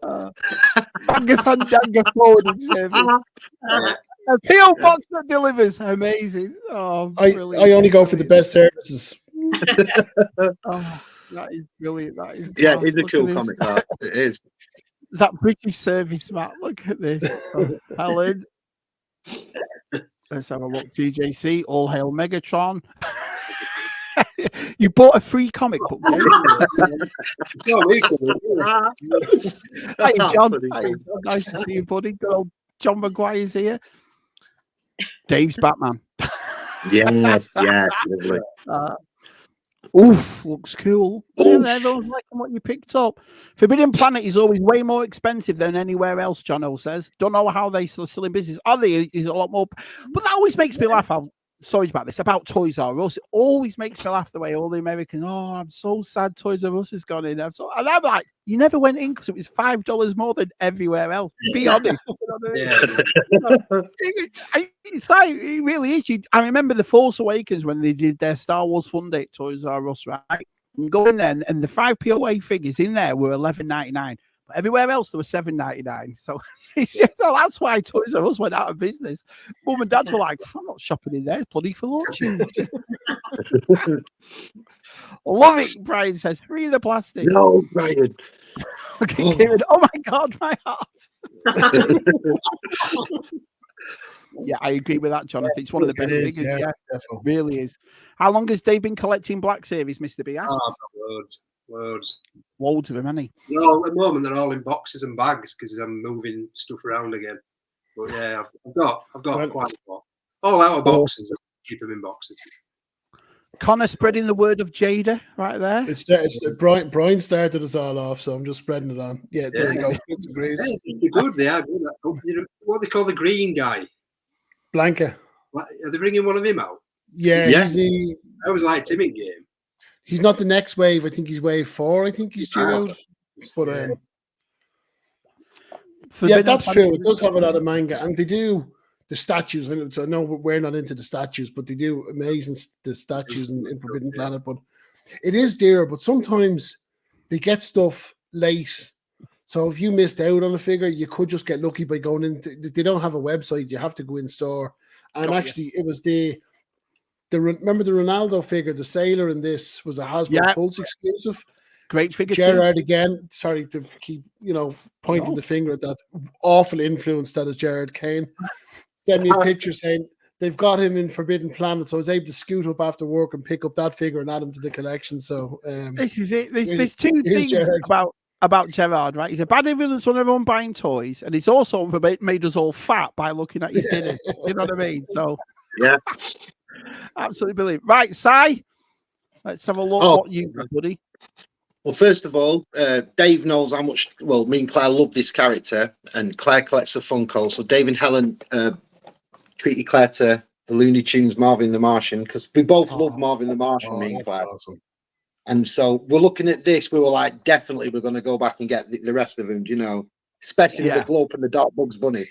Danga forwarding service. A PO box that delivers. Amazing. Oh, I only go for the best services. That is brilliant. That is it's a cool comic. It is. That British service, Matt. Look at this. Helen. Let's have a look. GJC, all hail Megatron. You bought a free comic book. Hi, John. Hi, nice to see you, buddy. Good old John Maguire's here. Dave's Batman. Yes, lovely. Oof, looks cool. Everyone's liking what you picked up. Forbidden Planet is always way more expensive than anywhere else, Jono says. Don't know how they still in business. Are they? Is a lot more. But that always makes me laugh. Sorry about this, about Toys R Us. It always makes me laugh the way all the Americans, I'm so sad Toys R Us has gone in. And I'm like, you never went in because it was $5 more than everywhere else. Be honest. It's like, it really is. I remember The Force Awakens when they did their Star Wars Fun Day at Toys R Us, right? You go in there and the 5 POA figures in there were $11.99. But everywhere else there were $7.99. So that's why Toys R Us went out of business. Mum and Dad were like, I'm not shopping in there. It's bloody fortune. Love it, Brian says. Free the plastic. No, Brian. Okay, Kieran. Oh my God, my heart. Yeah, I agree with that, Jonathan. It's one of the best figures. Yeah, definitely. Really is. How long has Dave been collecting Black Series, Mr. B? Loads of them, hasn't he? No, at the moment they're all in boxes and bags because I'm moving stuff around again. But yeah, I've got quite a lot. All out of boxes. Keep them in boxes. Conor spreading the word of Jada right there. It's Brian started us all off, so I'm just spreading it on. Yeah, there you go. It's great. They're good. They are good. What they call the green guy? Blanca. Are they bringing one of him out? Yeah. I was like Tim in game. He's not the next wave. I think he's wave 4. I think he's due out. But that's true. It does have a lot of manga, and they do the statues. I know we're not into the statues, but they do amazing the statues in Forbidden Planet. But it is dear. But sometimes they get stuff late. So if you missed out on a figure, you could just get lucky by going into. They don't have a website. You have to go in store. And actually, it was remember the Ronaldo figure, the sailor in this was a Hasbro Pulse exclusive. Great figure. Gerard again. Sorry to keep pointing the finger at that awful influence that is Gerard Kane. Send me a picture saying they've got him in Forbidden Planet, so I was able to scoot up after work and pick up that figure and add him to the collection. So this is it. There's two things about Gerard, right? He's a bad influence on everyone buying toys, and he's also made us all fat by looking at his dinner. You know what I mean? So yeah, absolutely brilliant. Right, Si, let's have a look what you got, buddy. Well, first of all, Dave knows how much. Well, me and Claire love this character, and Claire collects a Funko. So Dave and Helen treated Claire to the Looney Tunes Marvin the Martian because we both love Marvin the Martian. Me and Claire. Awesome. And so we're looking at this. We were like, definitely, we're going to go back and get the rest of them. Especially with the glow up and the dark Bugs Bunny.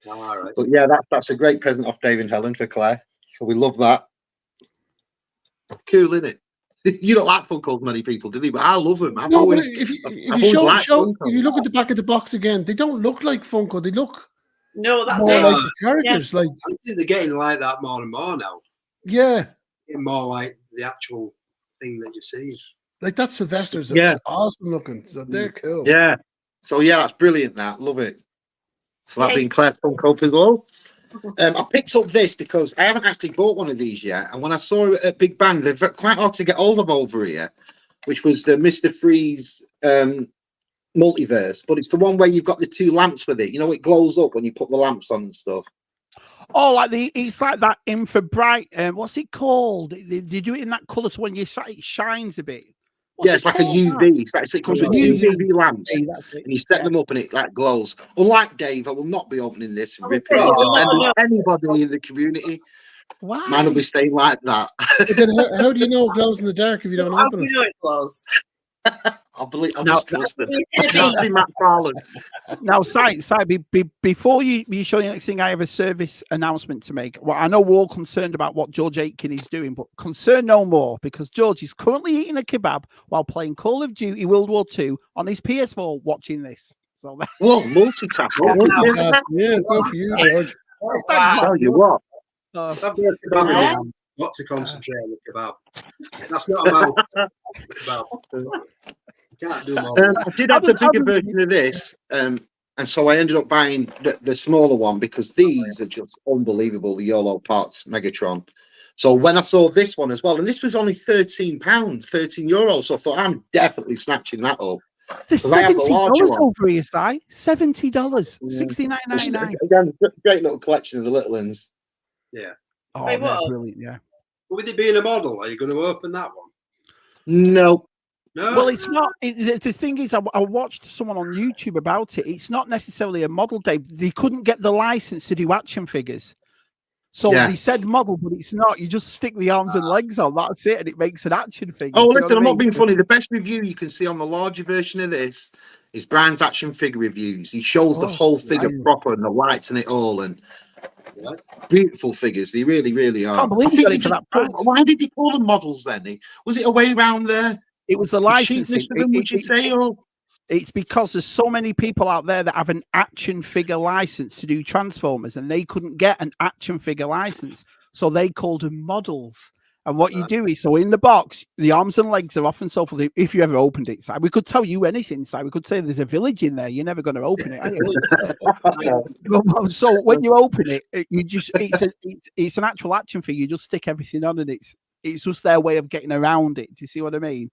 All right. But yeah, that's a great present off Dave and Helen for Claire. So we love that. Cool, isn't it? You don't like Funkos, many people, do they? But I love them. If you look at the back of the box again, they don't look like Funko. They look No, that's more it. like the characters. Like I think they're getting like that more and more now. Yeah, Getting more like the actual thing that you see. like that Sylvester's awesome looking. So they're cool. Yeah. So yeah, that's brilliant. That love it. So that being Claire's Funko as well. I picked up this because I haven't actually bought one of these yet, and when I saw it at Big Bang, they're quite hard to get hold of over here, which was the Mr. Freeze multiverse, but it's the one where you've got the two lamps with it. You know, it glows up when you put the lamps on and stuff. Oh, like it's like that infrabright. What's it called? They do it in that colour, so when you it shines a bit. Yeah, it's like a UV. It comes with two UV lamps, and you set them up, and it like glows. Unlike Dave, I will not be opening this and ripping it. Anybody in the community, wow, mine will be staying like that. But then how do you know it glows in the dark if you don't open it? How do you know it glows? I'll just trust them. Trust me, Matt Farland. Now, before you show the next thing, I have a service announcement to make. Well, I know we're all concerned about what George Aitken is doing, but concern no more, because George is currently eating a kebab while playing Call of Duty World War II on his PS4 watching this. So whoa, multitasking. Yeah, go for you, George. I'll tell you what. Not to concentrate on the kebab. That's not a mouth kebab. You can't do more. I did have the bigger version of this, and so I ended up buying the smaller one because these are just unbelievable. The YOLO Parts Megatron. So when I saw this one as well, and this was only £13, €13, so I thought I'm definitely snatching that up. There's $70 over here, Si. $70, $69.99. Again, great little collection of the little ones. Yeah. Oh, they're brilliant, yeah. With it being a model, are you going to open that one? No. No. Well, it's not. The thing is, I watched someone on YouTube about it. It's not necessarily a model, Dave. They couldn't get the license to do action figures. So they said model, but it's not. You just stick the arms and legs on. That's it, and it makes an action figure. Oh, listen, I'm not being funny. The best review you can see on the larger version of this is Brian's action figure reviews. He shows the whole figure proper and the lights and it all, and beautiful figures. They really, really are. Why did they call them models then? Was it a way around there? It was the licensing. Would you say? Or? It's because there's so many people out there that have an action figure license to do Transformers, and they couldn't get an action figure license, so they called them models. And what you do is, so in the box, the arms and legs are often so full. If you ever opened it, Si, we could tell you anything, Si. We could say there's a village in there. You're never going to open it. So when you open it, you just it's an actual action figure. You just stick everything on, and it's just their way of getting around it. Do you see what I mean?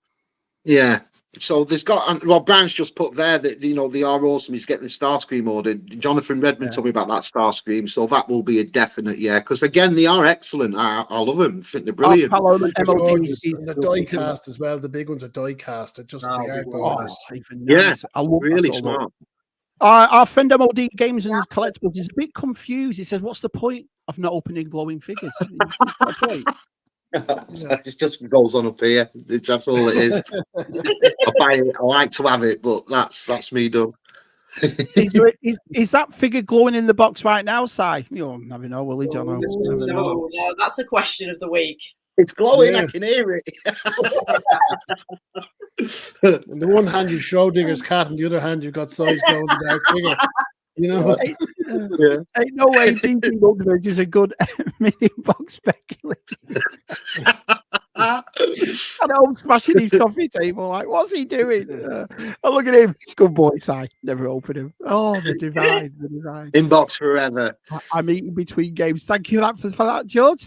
Yeah. So there's got, well, Brian's just put there that, you know, they are awesome. He's getting the Starscream ordered. Jonathan Redmond told me about that Starscream. So that will be a definite, because again, they are excellent. I love them. I think they're brilliant. The die cast as well. The big ones are die cast. They're just nice. I love really smart. Our friend MOD Games and Collectibles is a bit confused. He says, what's the point of not opening glowing figures? It just goes on up here. That's all it is. I buy it. I like to have it, but that's me done. Is that figure glowing in the box right now, Si? You never know, will he, John? No, that's a question of the week. It's glowing. I can hear it. In the one hand, you've Schrodinger's cat, and the other hand, you've got size glowing the dark figure. You know, ain't no way DT Multiverse is a good mini box speculator. And I'm smashing his coffee table. Like, what's he doing? Oh, look at him. Good boy, Si. Never open him. Oh, the divine. Inbox forever. I'm eating between games. Thank you for that, George.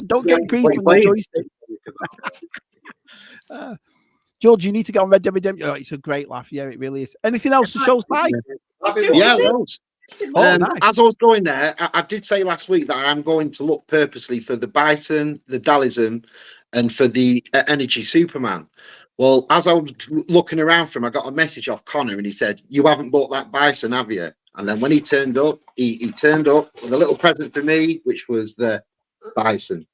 Don't get greasy with my joystick. George, you need to get on Red Dead Redemption. Oh, it's a great laugh. Yeah, it really is. Anything else to show, Si? Yeah, nice. As I was going there, I did say last week that I'm going to look purposely for the Bison, the Dalism, and for the Energy Superman. Well, as I was looking around for him, I got a message off Conor, and he said, "You haven't bought that Bison, have you?" And then when he turned up, he turned up with a little present for me, which was the Bison.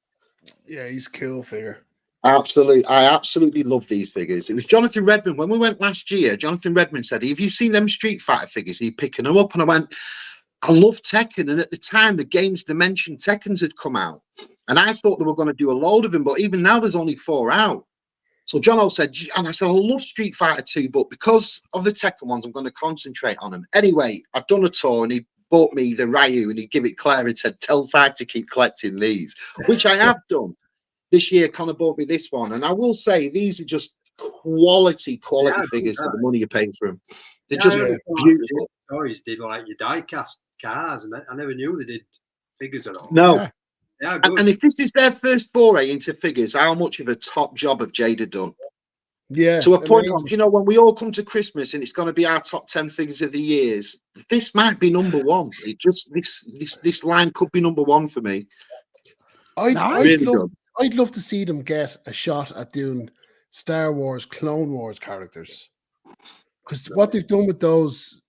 Yeah, he's a cool figure. I absolutely love these figures. It was Jonathan Redmond when we went last year. Jonathan Redmond said, "Have you seen them Street Fighter figures? Are you picking them up?" And I went, "I love Tekken." And at the time, the Games Dimension Tekkens had come out, and I thought they were going to do a load of them. But even now, there's only 4 out. So John said, and I said, I love Street Fighter 2, but because of the Tekken ones, I'm going to concentrate on them. Anyway, I'd done a tour and he bought me the Ryu and he'd give it Claire and said, tell Fight to keep collecting these, which I have done. This year, Conor bought me this one. And I will say, these are just quality figures for the money you pay for them. They're just beautiful. Stories did like your die-cast cars, and I never knew they did figures at all. No. Yeah, and if this is their first foray into figures, how much of a top job have Jada done? Yeah. To a point of, when we all come to Christmas and it's going to be our top 10 figures of the years, this might be number one. It just this line could be number one for me. I'd love to see them get a shot at doing Star Wars, Clone Wars characters, because what they've done with those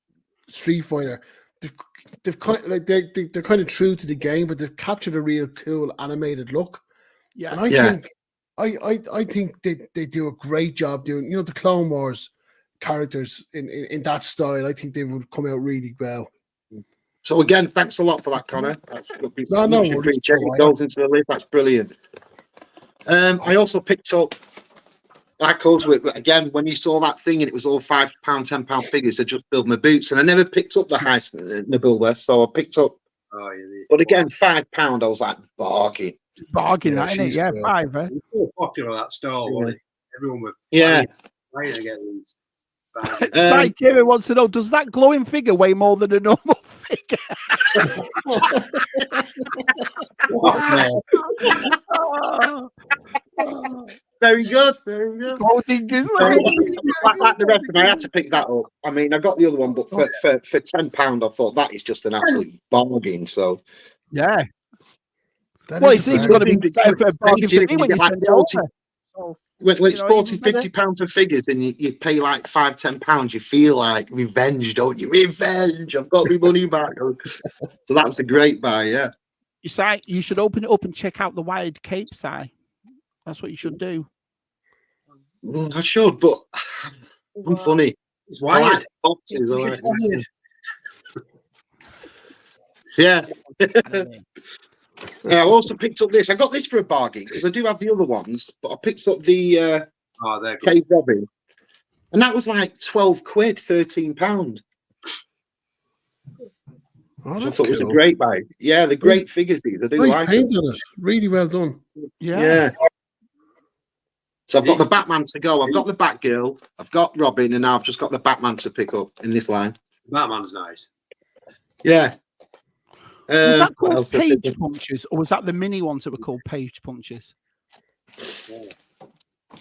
Street Fighter, they've kind of, like they're kind of true to the game, but they've captured a real cool animated look. Yeah, and I think they do a great job doing the Clone Wars characters in that style. I think they would come out really well. So again, thanks a lot for that, Conor. That's much appreciated. It goes into the list. That's brilliant. I also picked up, like us, again, when you saw that thing and it was all £5, £10 figures, I just built my boots, and I never picked up the high Nabula, so I picked up. But again, £5, I was like, bargain, that, isn't it? Yeah, cool. £5. It was so popular, that store, wasn't it? Everyone was trying to get these. Side Kieran wants to know, does that glowing figure weigh more than a normal figure? Very good. Like the rest of them, I had to pick that up. I mean, I got the other one, but for £10, I thought that is just an absolute bargain. So, yeah. Well, it's going to be better for a bargain for me when you spend it over. When it's £40-50 for figures and you pay like £5-10, you feel like revenge, don't you? Revenge! I've got my money back. So that was a great buy, yeah. You should open it up and check out the wired cape, Si. That's what you should do. Well, I should, but I'm funny. It's wired. I like boxes. Yeah. I also picked up this. I got this for a bargain because I do have the other ones, but I picked up the Cave Robin, and that was like £12, £13. Oh, I thought it was a great buy. Yeah, the great figures these. I do like it. Really well done. Yeah. So I've got the Batman to go. I've got the Batgirl. I've got Robin, and now I've just got the Batman to pick up in this line. Batman's nice. Yeah. Was that called page punches, or was that the mini ones that were called page punches?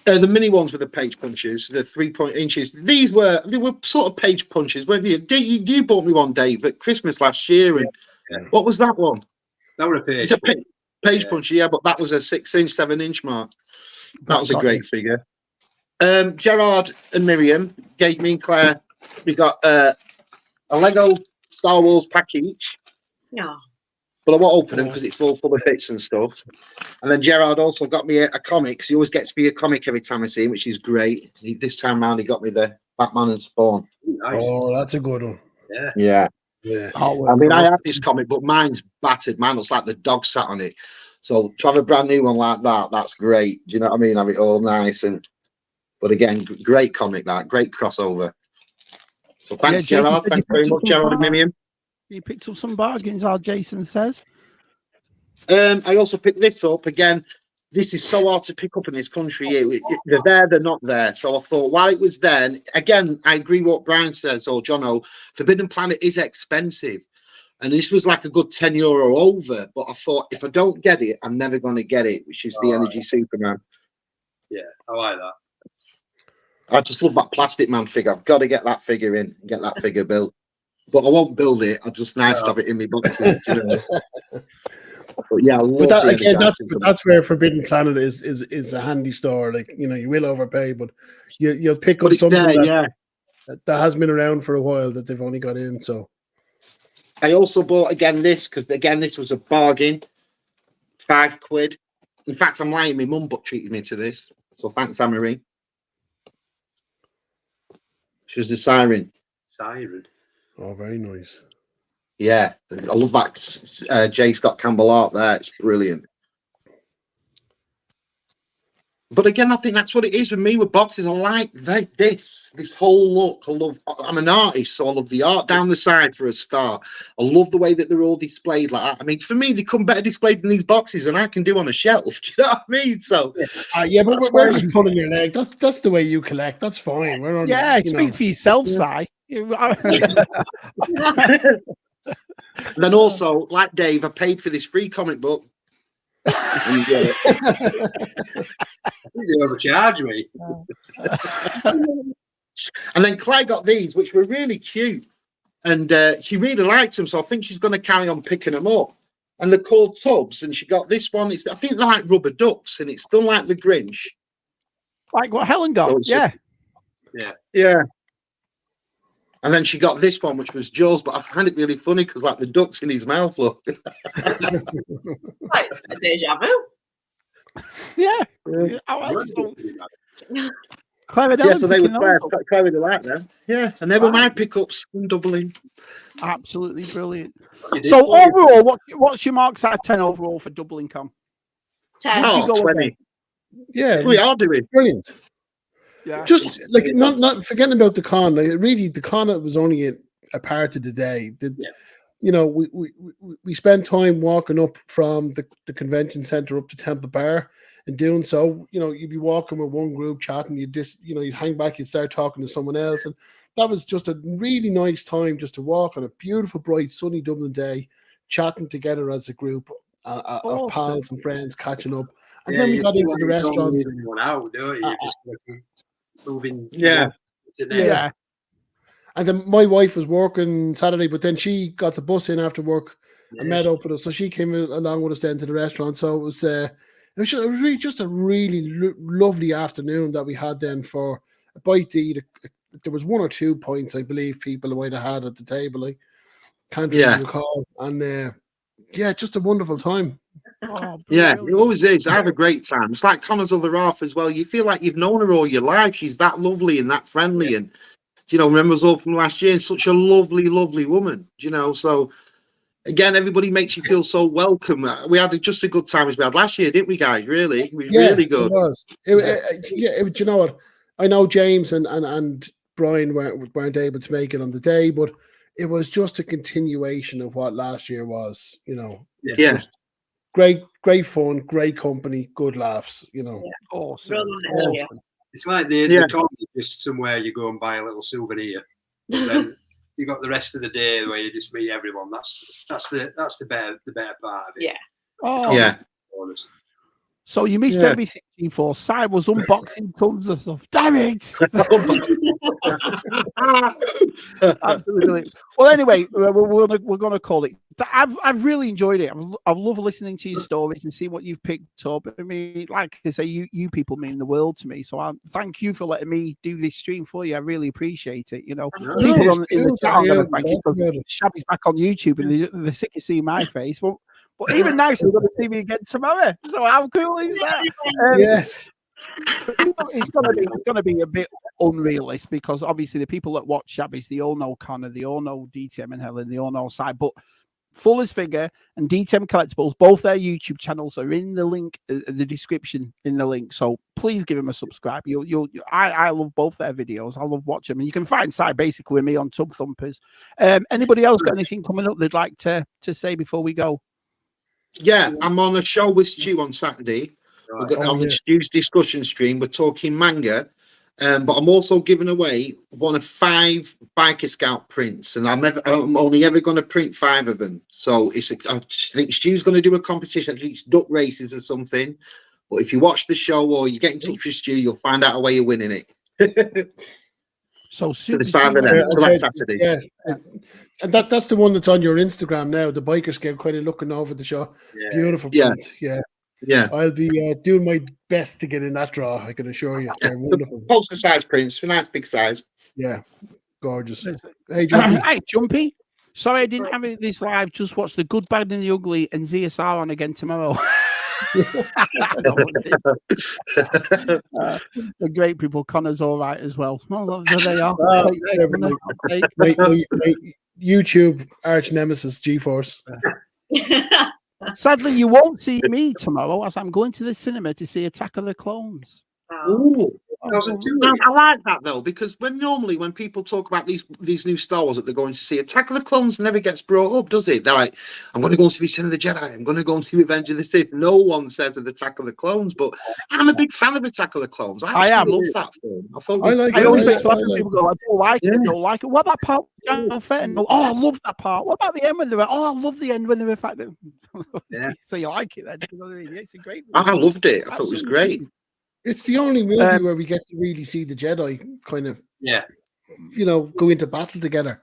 The mini ones with the page punches, the 3 inches. They were sort of page punches, weren't you? You bought me one, Dave, at Christmas last year, and what was that one? That was a page. It's a page punch, yeah, but that was a 6-inch, 7-inch mark. That was a great figure. Gerard and Miriam gave me and Claire. We got a Lego Star Wars pack each. Yeah. But I won't open them because it's all full of bits and stuff. And then Gerard also got me a comic, because he always gets me a comic every time I see him, which is great. This time round, he got me the Batman and Spawn. Nice. Oh, that's a good one. Yeah. Oh, I mean, I have this comic, but mine's battered. Mine looks like the dog sat on it. So to have a brand new one like that, that's great. Do you know what I mean? Have it all nice. But again, great comic, that. Great crossover. So thanks, Gerard. Thanks very much, Gerard and Miriam. You picked up some bargains, our Jason says. I also picked this up again. This is so hard to pick up in this country here. They're there, they're not there. So I thought, while it was there, again, I agree with what Brian says, or Jono, Forbidden Planet is expensive. And this was like a good €10 over. But I thought, if I don't get it, I'm never going to get it, which is the Energy Superman. Yeah, I like that. I just love that Plastic Man figure. I've got to get that figure in and get that figure built. But I won't build it. I'm just nice to have it in my boxes. You know? But yeah, that's where Forbidden Planet is a handy store. Like, you know, you will overpay, but you'll pick up something that has been around for a while that they've only got in. So I also bought this because this was a bargain, £5. In fact, I'm lying. My mum treated me to this, so thanks, Anne-Marie. She was the Siren. Oh, very nice. Yeah, I love that J. Scott Campbell art there. It's brilliant. But again, I think that's what it is with me with boxes. I like this whole look. I'm an artist, so I love the art down the side for a start. I love the way that they're all displayed like that. I mean, for me, they come better displayed in these boxes than I can do on a shelf. Do you know what I mean? So but we're just pulling your leg. That's the way you collect. That's fine. We're on, speak for yourself, Si. Then also, like Dave, I paid for this free comic book. You overcharge me. And then Claire got these, which were really cute, and she really liked them, so I think she's going to carry on picking them up. And they're called tubs, and she got this one. I think they're like rubber ducks, and it's done like the Grinch, like what Helen got. So yeah. And then she got this one, which was Joe's, but I find it really funny because, like, the duck's in his mouth, look. It's a deja vu. Yeah. So they were Claire's. Claire really liked them. Yeah, and they were my pickups from Dublin. Absolutely brilliant. So overall, what's your marks out of 10 overall for DublinCon? 10. Oh, 20. Yeah, we are doing brilliant. Yeah, just like not forgetting about the con. Like, really, the con was only a part of the day. You know, we spent time walking up from the convention center up to Temple Bar, and doing so, you know, you'd be walking with one group chatting. You'd hang back, you'd start talking to someone else, and that was just a really nice time just to walk on a beautiful, bright, sunny Dublin day, chatting together as a group of pals and friends, catching up. And then we got into the restaurants. Out, don't you? Just moving. Yeah. And then my wife was working Saturday, but then she got the bus in after work and met up with us. So she came along with us then to the restaurant. So it was really just a really lovely afternoon that we had then for a bite to eat. There was 1 or 2 points, I believe, people might have had at the table. I can't really recall. And just a wonderful time. Yeah, it always is. I have a great time. It's like Connor's other half as well. You feel like you've known her all your life. She's that lovely and that friendly, and remember us all from last year. Such a lovely, lovely woman. So again, everybody makes you feel so welcome. We had just a good time as we had last year, didn't we, guys? Really, it was really good. It was. You know what? I know James and Brian weren't able to make it on the day, but it was just a continuation of what last year was. Just great fun, great company, good laughs. Awesome. It's like the con is just somewhere you go and buy a little souvenir. Then you got the rest of the day where you just meet everyone. That's the better part of it. Yeah. Oh yeah. So you missed everything, G4. Si was unboxing tons of stuff. Damn it! Absolutely. Well, anyway, we're going to call it. I've really enjoyed it. I love listening to your stories and see what you've picked up. I mean, like I say, you people mean the world to me. So I thank you for letting me do this stream for you. I really appreciate it. People in the chat are going to thank you because Shabby's back on YouTube and they're sick of seeing my face. Well, but even nicer, they're going to see me again tomorrow. So how cool is that? Yes. It's going to be a bit unrealistic because obviously the people that watch Shabby's, they all know Conor, they all know DTM and Helen, they all know Si. But Fuller's Figure and DTM Collectibles, both their YouTube channels are in the link, the description in the link. So please give them a subscribe. I love both their videos. I love watching them. And you can find Si basically with me on Tub Thumpers. Anybody else got anything coming up they'd like to say before we go? Yeah, I'm on a show with Stu on Saturday. On the Stu's discussion stream, we're talking manga, but I'm also giving away one of 5 Biker Scout prints, and I'm only ever going to print 5 of them. So I think Stu's going to do a competition. I think it's duck races or something. But if you watch the show or you get in touch with Stu, you'll find out a way of winning it. So there's 5 of them. So that's Saturday. Yeah, and that's the one that's on your Instagram now. The Biker Scout, kind of looking over the show. Yeah. Beautiful print. Yeah. I'll be doing my best to get in that draw. I can assure you, they're wonderful. Poster size prints, a nice big size. Yeah, gorgeous. Hey, Jumpy. Hey, Jumpy. Sorry, I didn't have it this live. Just watch The Good, Bad, and the Ugly and ZSR on again tomorrow. The great people. Connor's all right as well. Well, there they are. My YouTube arch nemesis, G-Force. Sadly, you won't see me tomorrow as I'm going to the cinema to see Attack of the Clones. Ooh. I like that though, because normally when people talk about these new Star Wars that they're going to see, Attack of the Clones never gets brought up, does it? They're like, I'm going to go and see Return of the Jedi, I'm going to go and see Revenge of the Sith. No one says of Attack of the Clones, but I'm a big fan of Attack of the Clones. I love that film. I always make fun of people go, I don't like it, I don't like it. What about part oh, I love that part. What about the end when they were, I love the end when they were fighting. So you like it then? You know what I mean? It's a great movie. I loved it. I thought it was great. It's the only movie where we get to really see the Jedi kind of, go into battle together.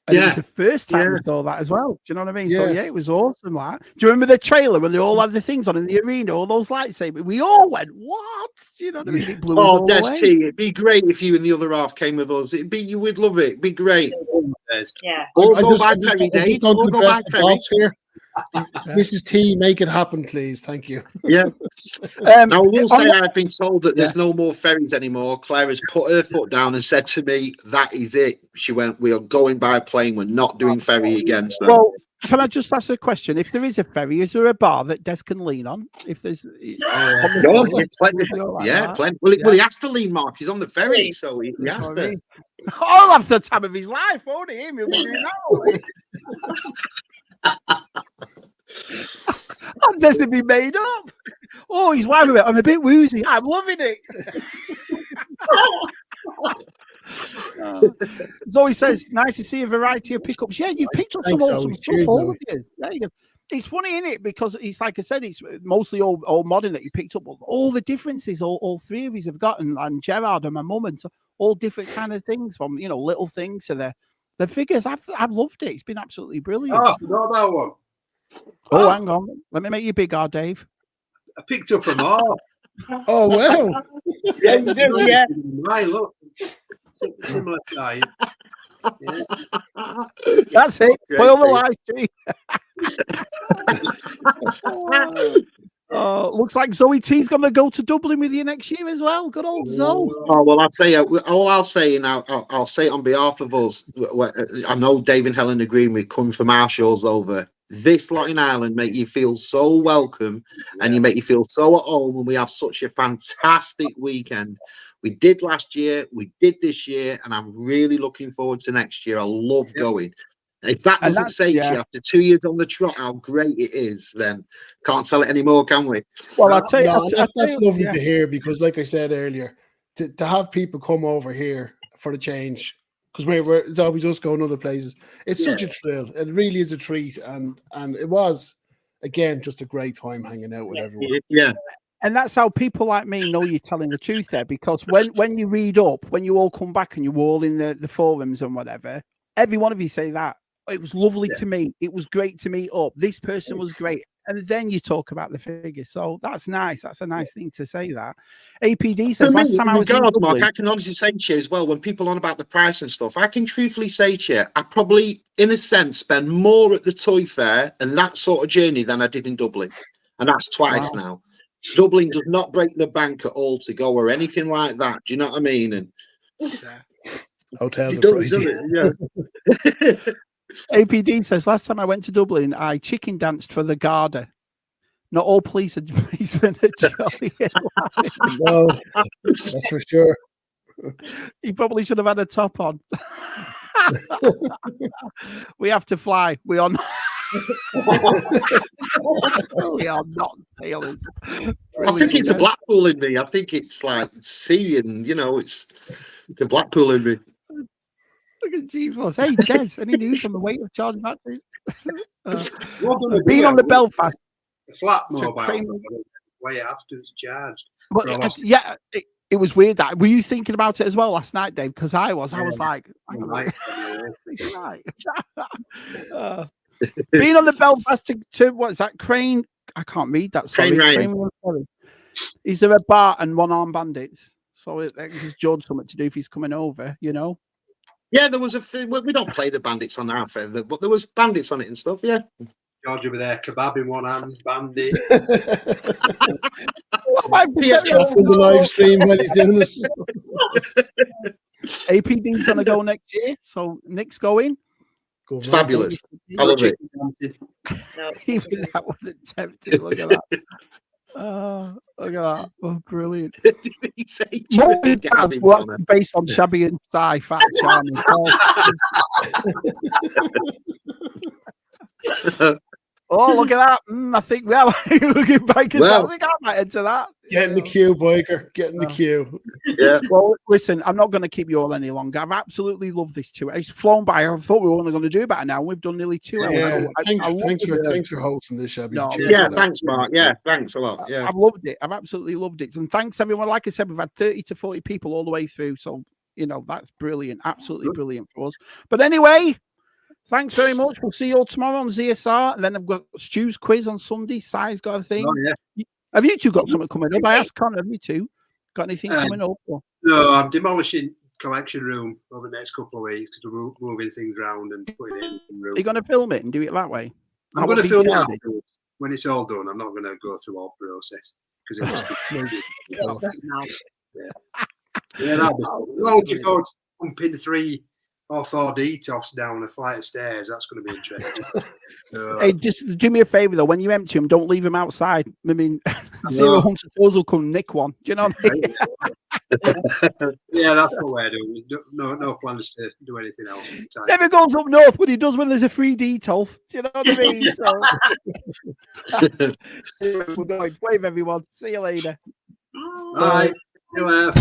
And it was the first time we saw that as well. Do you know what I mean? So it was awesome. Like, do you remember the trailer when they all had the things on in the arena, all those lightsabers? We all went, "What?" Do you know what I mean? It blew us all away. It'd be great if you and the other half came with us. You would love it. It'd be great. Yeah. All go by ferry, Dave. All go by ferry. Mrs. T, make it happen, please. Thank you. Yeah. Now, I will say I've been told that there's no more ferries anymore. Claire has put her foot down and said to me, that is it. She went, we are going by plane. We're not doing ferry again. So. Well, can I just ask a question? If there is a ferry, is there a bar that Des can lean on? If there's plenty. Well, he has to lean, Mark. He's on the ferry, so he has to. I'll have the time of his life, won't he? He'll be doing that. I'm just to be made up. Oh, he's wife of it. I'm a bit woozy. I'm loving it. Zoe says, nice to see a variety of pickups. Yeah, you've picked up some awesome stuff, all of you. There you go. It's funny, isn't it? Because it's like I said, it's mostly all modern that you picked up. All the differences, all three of you have gotten, and Gerard and my mum, and all different kind of things, from little things to the figures. I've loved it. It's been absolutely brilliant. Oh, I forgot about one. Oh, hang on. Let me make you big, Dave. I picked up a Morph. Oh, wow. Yeah, you do, yeah. Right, look. Similar size. Yeah. That's it. Spoil the live stream. Looks like Zoe T's going to go to Dublin with you next year as well. Good old Zoe. Oh, well, I'll tell you, all I'll say, and I'll say it on behalf of us, I know Dave and Helen agreeing with coming from our shows over. This lot in Ireland make you feel so welcome, and you make you feel so at home, and we have such a fantastic weekend. We did last year, we did this year, and I'm really looking forward to next year. I love going. If that doesn't say to you after 2 years on the trot how great it is, then can't sell it anymore, can we? Well, I'll tell you, that's lovely to hear, because like I said earlier, to have people come over here for a change, because it's always just going other places. It's such a thrill. It really is a treat, and it was, again, just a great time hanging out with everyone. Yeah. And that's how people like me know you're telling the truth there, because when you read up, when you all come back and you're all in the forums and whatever, every one of you say that. It was lovely to meet. It was great to meet up. This person was great. And then you talk about the figures. So that's nice. That's a nice thing to say that. APD says, last time I was in Dublin, Mark, I can honestly say to you as well, when people on about the price and stuff, I can truthfully say to you, I probably, in a sense, spend more at the toy fair and that sort of journey than I did in Dublin. And that's twice now. Dublin does not break the bank at all to go or anything like that. Do you know what I mean? And hotels are pricey. Yeah. APD says, last time I went to Dublin, I chicken danced for the Garda. Not all police and policemen are jolly. No, that's for sure. He probably should have had a top on. We have to fly. We are not. We are not sailors. I think it's a Blackpool in me. I think it's like sea, and it's the Blackpool in me. Look at GeForce. Hey, Des, any news on the weight of charging batteries? Being on the Belfast. The flat mobile way after it's charged. But it was weird. That were you thinking about it as well last night, Dave? Because I was like, it's right. Being on the Belfast to what is that? Crane? I can't read that. Sorry. Crane. Is there a bar and one-armed bandits? So it gives George something to do if he's coming over, Yeah, there was we don't play the bandits on our fair, but there was bandits on it and stuff. Yeah, George over there, kebab in one hand, bandit. The live stream when he's doing it. APD's gonna go next year, so Nick's going. It's fabulous. I love it. Even that wasn't tempting. Look at that. Oh, look at that. Oh, brilliant. Based on Shabby and Si, Fat Charming. Oh, look at that. I think, well, looking back, I think I might enter that. Get in the queue, Biker. Get in the queue. Yeah. Well, listen, I'm not going to keep you all any longer. I've absolutely loved this tour. It's flown by. I thought we were only going to do about an hour. We've done nearly 2 hours. Yeah. Thanks for hosting this, Shabby. No, yeah, thanks, Mark. Yeah, thanks a lot. Yeah, I've loved it. I've absolutely loved it. And thanks, everyone. Like I said, we've had 30 to 40 people all the way through. So, that's brilliant. Absolutely brilliant for us. But anyway, thanks very much. We'll see you all tomorrow on ZSR. And then I've got Stu's quiz on Sunday. Si's got a thing. Oh, yeah. Have you two got something coming up? I asked Conor, have you two got anything coming up? Or? No, I'm demolishing collection room over the next couple of weeks because we're moving things around and putting it in room. Are you going to film it and do it that way? I'm going to film it when it's all done. I'm not going to go through all process because it must be. Yeah, that'll be fun. I'm looking forward to pumping 3 or 4 DTOFs down a flight of stairs. That's going to be interesting. Hey, just do me a favor though. When you empty them, don't leave them outside. I mean, Zero Hunter Tours will come nick one. Do you know what I mean? Yeah, that's what we're doing. No plans to do anything else. Never goes up north, but he does when there's a free DTOF. Do you know what I mean? So, we're going. Wave everyone. See you later. Bye. See you later.